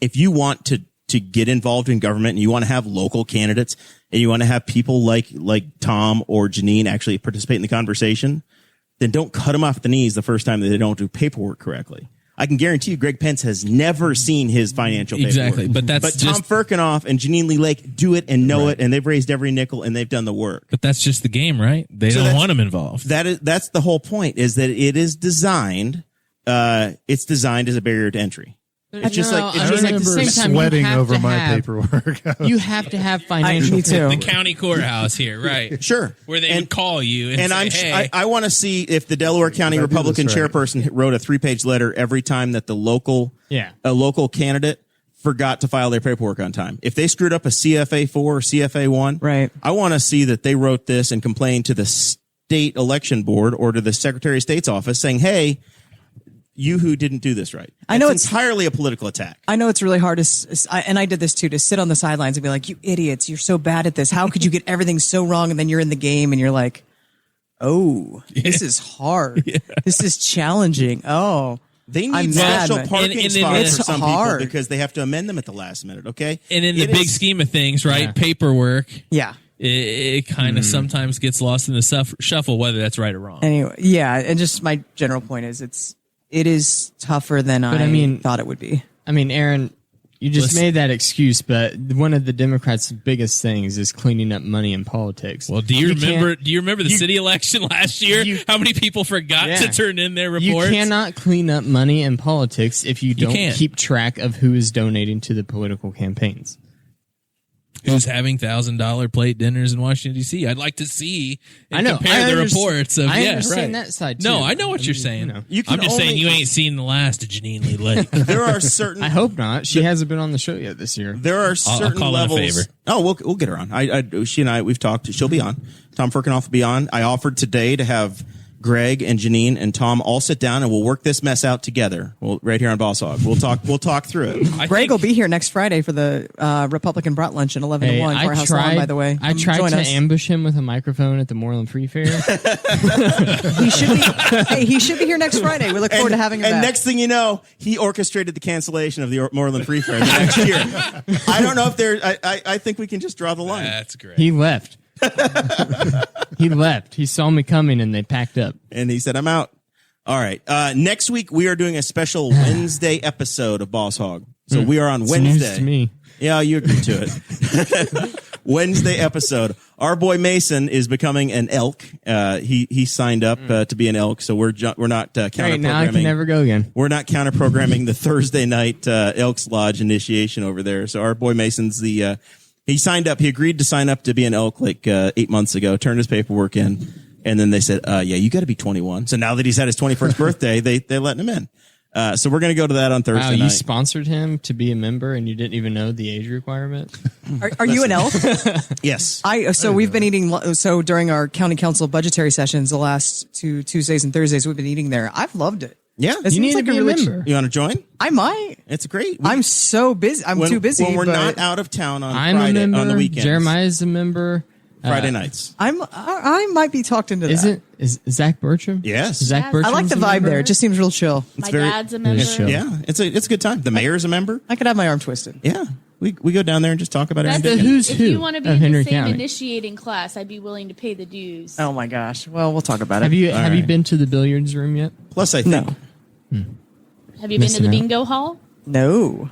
If you want to get involved in government and you want to have local candidates and you want to have people like Tom or Janine actually participate in the conversation, then don't cut them off the knees the first time that they don't do paperwork correctly. I can guarantee you Greg Pence has never seen his financial paperwork. Exactly, but Tom Firkinoff and Janine Lee Lake do it and know it, and they've raised every nickel and they've done the work. But that's just the game, right? They don't want them involved. That's the whole point, is that it is designed. It's designed as a barrier to entry. It's just like- I remember sweating over my paperwork. You have to have financial. Me too. The county courthouse here, right? Sure. Where they would call you and say, hey. I want to see if the Delaware County If I do Republican this right. chairperson wrote a 3-page letter every time that a local candidate forgot to file their paperwork on time. If they screwed up a CFA 4 or CFA 1, Right. I want to see that they wrote this and complained to the state election board or to the Secretary of State's office saying, hey, you who didn't do this right. I know it's it's entirely a political attack. I know it's really hard and I did this too, to sit on the sidelines and be like, you idiots, you're so bad at this. How could you get everything so wrong? And then you're in the game and you're like, oh, this is hard. Yeah. This is challenging. Oh, They need I'm special mad. parking And spots it's for some hard. people because they have to amend them at the last minute, okay? And in the big scheme of things, right? Yeah. Paperwork, yeah. it kind of sometimes gets lost in the shuffle, whether that's right or wrong. Anyway, yeah. And just my general point is it is tougher than I thought it would be. I mean, Aaron, you just Listen. made that excuse, but one of the Democrats' biggest things is cleaning up money in politics. Well, do you remember the you- city election last year? How many people forgot Yeah. to turn in their You reports? cannot clean up money in politics if you don't can't. keep track of who is donating to the political campaigns. Who's having $1,000 plate dinners in Washington D.C.? I'd like to see and I know. compare the reports of. I yeah, understand right. that side. No, too. I know what you're mean, saying. you know. You can I'm just saying only- you ain't seen the last of Janine Lee Lake. There are certain I hope not. She hasn't been on the show yet this year. There are certain call in a levels. favor. Oh, we'll get her on. She and I, we've talked. She'll be on. Tom Firkinoff will be on. I offered today to have Greg and Janine and Tom all sit down and we'll work this mess out together. Right here on Boss Hog. We'll talk through it. Greg will be here next Friday for the Republican Brat Luncheon, 11 to 1, Courthouse Lawn, by the way. I tried Join to us. ambush him with a microphone at the Moreland Free Fair. He should be here next Friday. We look forward to having him And back. next thing you know, he orchestrated the cancellation of the Moreland Free Fair the next year. I don't know if there. I think we can just draw the line. That's great. He left. He left. He saw me coming and they packed up. And he said, "I'm out." All right. Next week we are doing a special Wednesday episode of Boss Hog. So we are on It's Wednesday. news to me. Yeah, you agree to it. Wednesday episode. Our boy Mason is becoming an elk. He signed up to be an elk, so we're not counter Great, now I can programming. never go again. We're not counter programming the Thursday night Elks Lodge initiation over there. So our boy Mason's he signed up. He agreed to sign up to be an elk like 8 months ago. Turned his paperwork in, and then they said, "Yeah, you got to be 21." So now that he's had his 21st birthday, they're letting him in. So we're going to go to that on Thursday Wow, night. you sponsored him to be a member and you didn't even know the age requirement? Are you an elk? Yes. We've been eating, so during our county council budgetary sessions, the last 2 Tuesdays and Thursdays, we've been eating there. I've loved it. Yeah. It You need seems like to be a really member. You want to join? I might. It's great. I'm so busy. I'm too busy. when we're but not out of town on I'm Friday a member. on the weekends. Jeremiah's a member. Friday nights. I might be talked into that. Is Zach Bertram? Yes. Zach Yes. Bertram. I like the vibe there. It just seems real chill. My very- dad's a member. chill. Yeah, it's a good time. The mayor's a member. I could have my arm twisted. Yeah, we go down there and just talk about That's everything. who's if who you want to be of in Henry the same County. initiating class, I'd be willing to pay the dues. Oh my gosh. Well, we'll talk about it. Have you right. been to the billiards room yet? Plus, I think No. Have you been to the Missing out. bingo hall? No.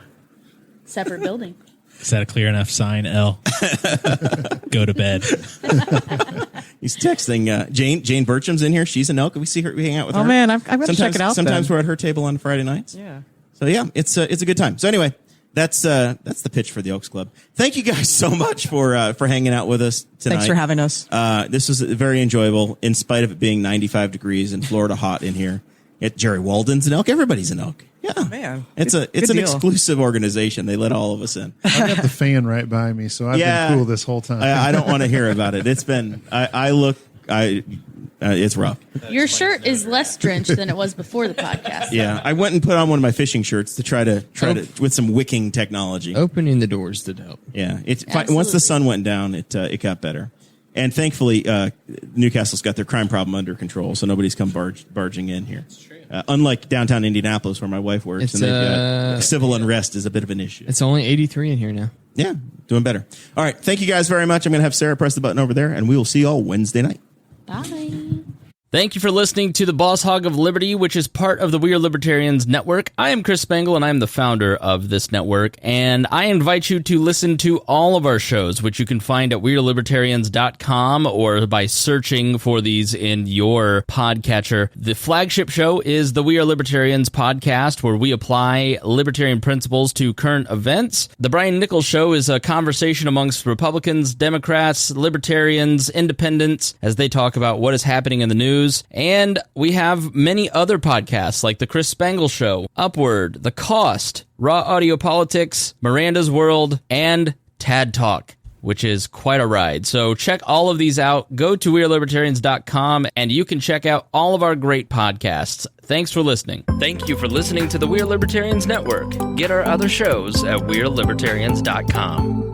Separate building. Is that a clear enough sign, L? Go to bed. he's texting Jane Bertram's in here. She's an elk. We see her. We hang out with her. Oh man, I've got to sometimes, check it out. Sometimes then. we're at her table on Friday nights. Yeah. So yeah, it's a good time. So anyway, that's the pitch for the Elks Club. Thank you guys so much for hanging out with us tonight. Thanks for having us. This was very enjoyable, in spite of it being 95 degrees in Florida, hot in here. Jerry Walden's an elk. Everybody's an elk. Yeah, Man, it's good an deal. exclusive organization. They let all of us in. I got the fan right by me, so I've been cool this whole time. I don't want to hear about it. It's been. It's rough. Your shirt is less drenched than it was before the podcast. Yeah, I went and put on one of my fishing shirts to try to with some wicking technology. Opening the doors did help. Yeah, once Absolutely. the sun went down, it got better. And thankfully, Newcastle's got their crime problem under control, so nobody's come barging in here. Unlike downtown Indianapolis, where my wife works, It's, and they've got civil unrest is a bit of an issue. It's only 83 in here now. Yeah, doing better. All right, thank you guys very much. I'm going to have Sarah press the button over there, and we will see you all Wednesday night. Bye. Thank you for listening to the Boss Hog of Liberty, which is part of the We Are Libertarians Network. I am Chris Spangle, and I am the founder of this network, and I invite you to listen to all of our shows, which you can find at wearelibertarians.com or by searching for these in your podcatcher. The flagship show is the We Are Libertarians podcast, where we apply libertarian principles to current events. The Brian Nichols Show is a conversation amongst Republicans, Democrats, Libertarians, Independents, as they talk about what is happening in the news. And we have many other podcasts like The Chris Spangle Show, Upward, The Cost, Raw Audio Politics, Miranda's World, and Tad Talk, which is quite a ride. So check all of these out. Go to wearelibertarians.com and you can check out all of our great podcasts. Thanks for listening. Thank you for listening to the We Are Libertarians Network. Get our other shows at wearelibertarians.com.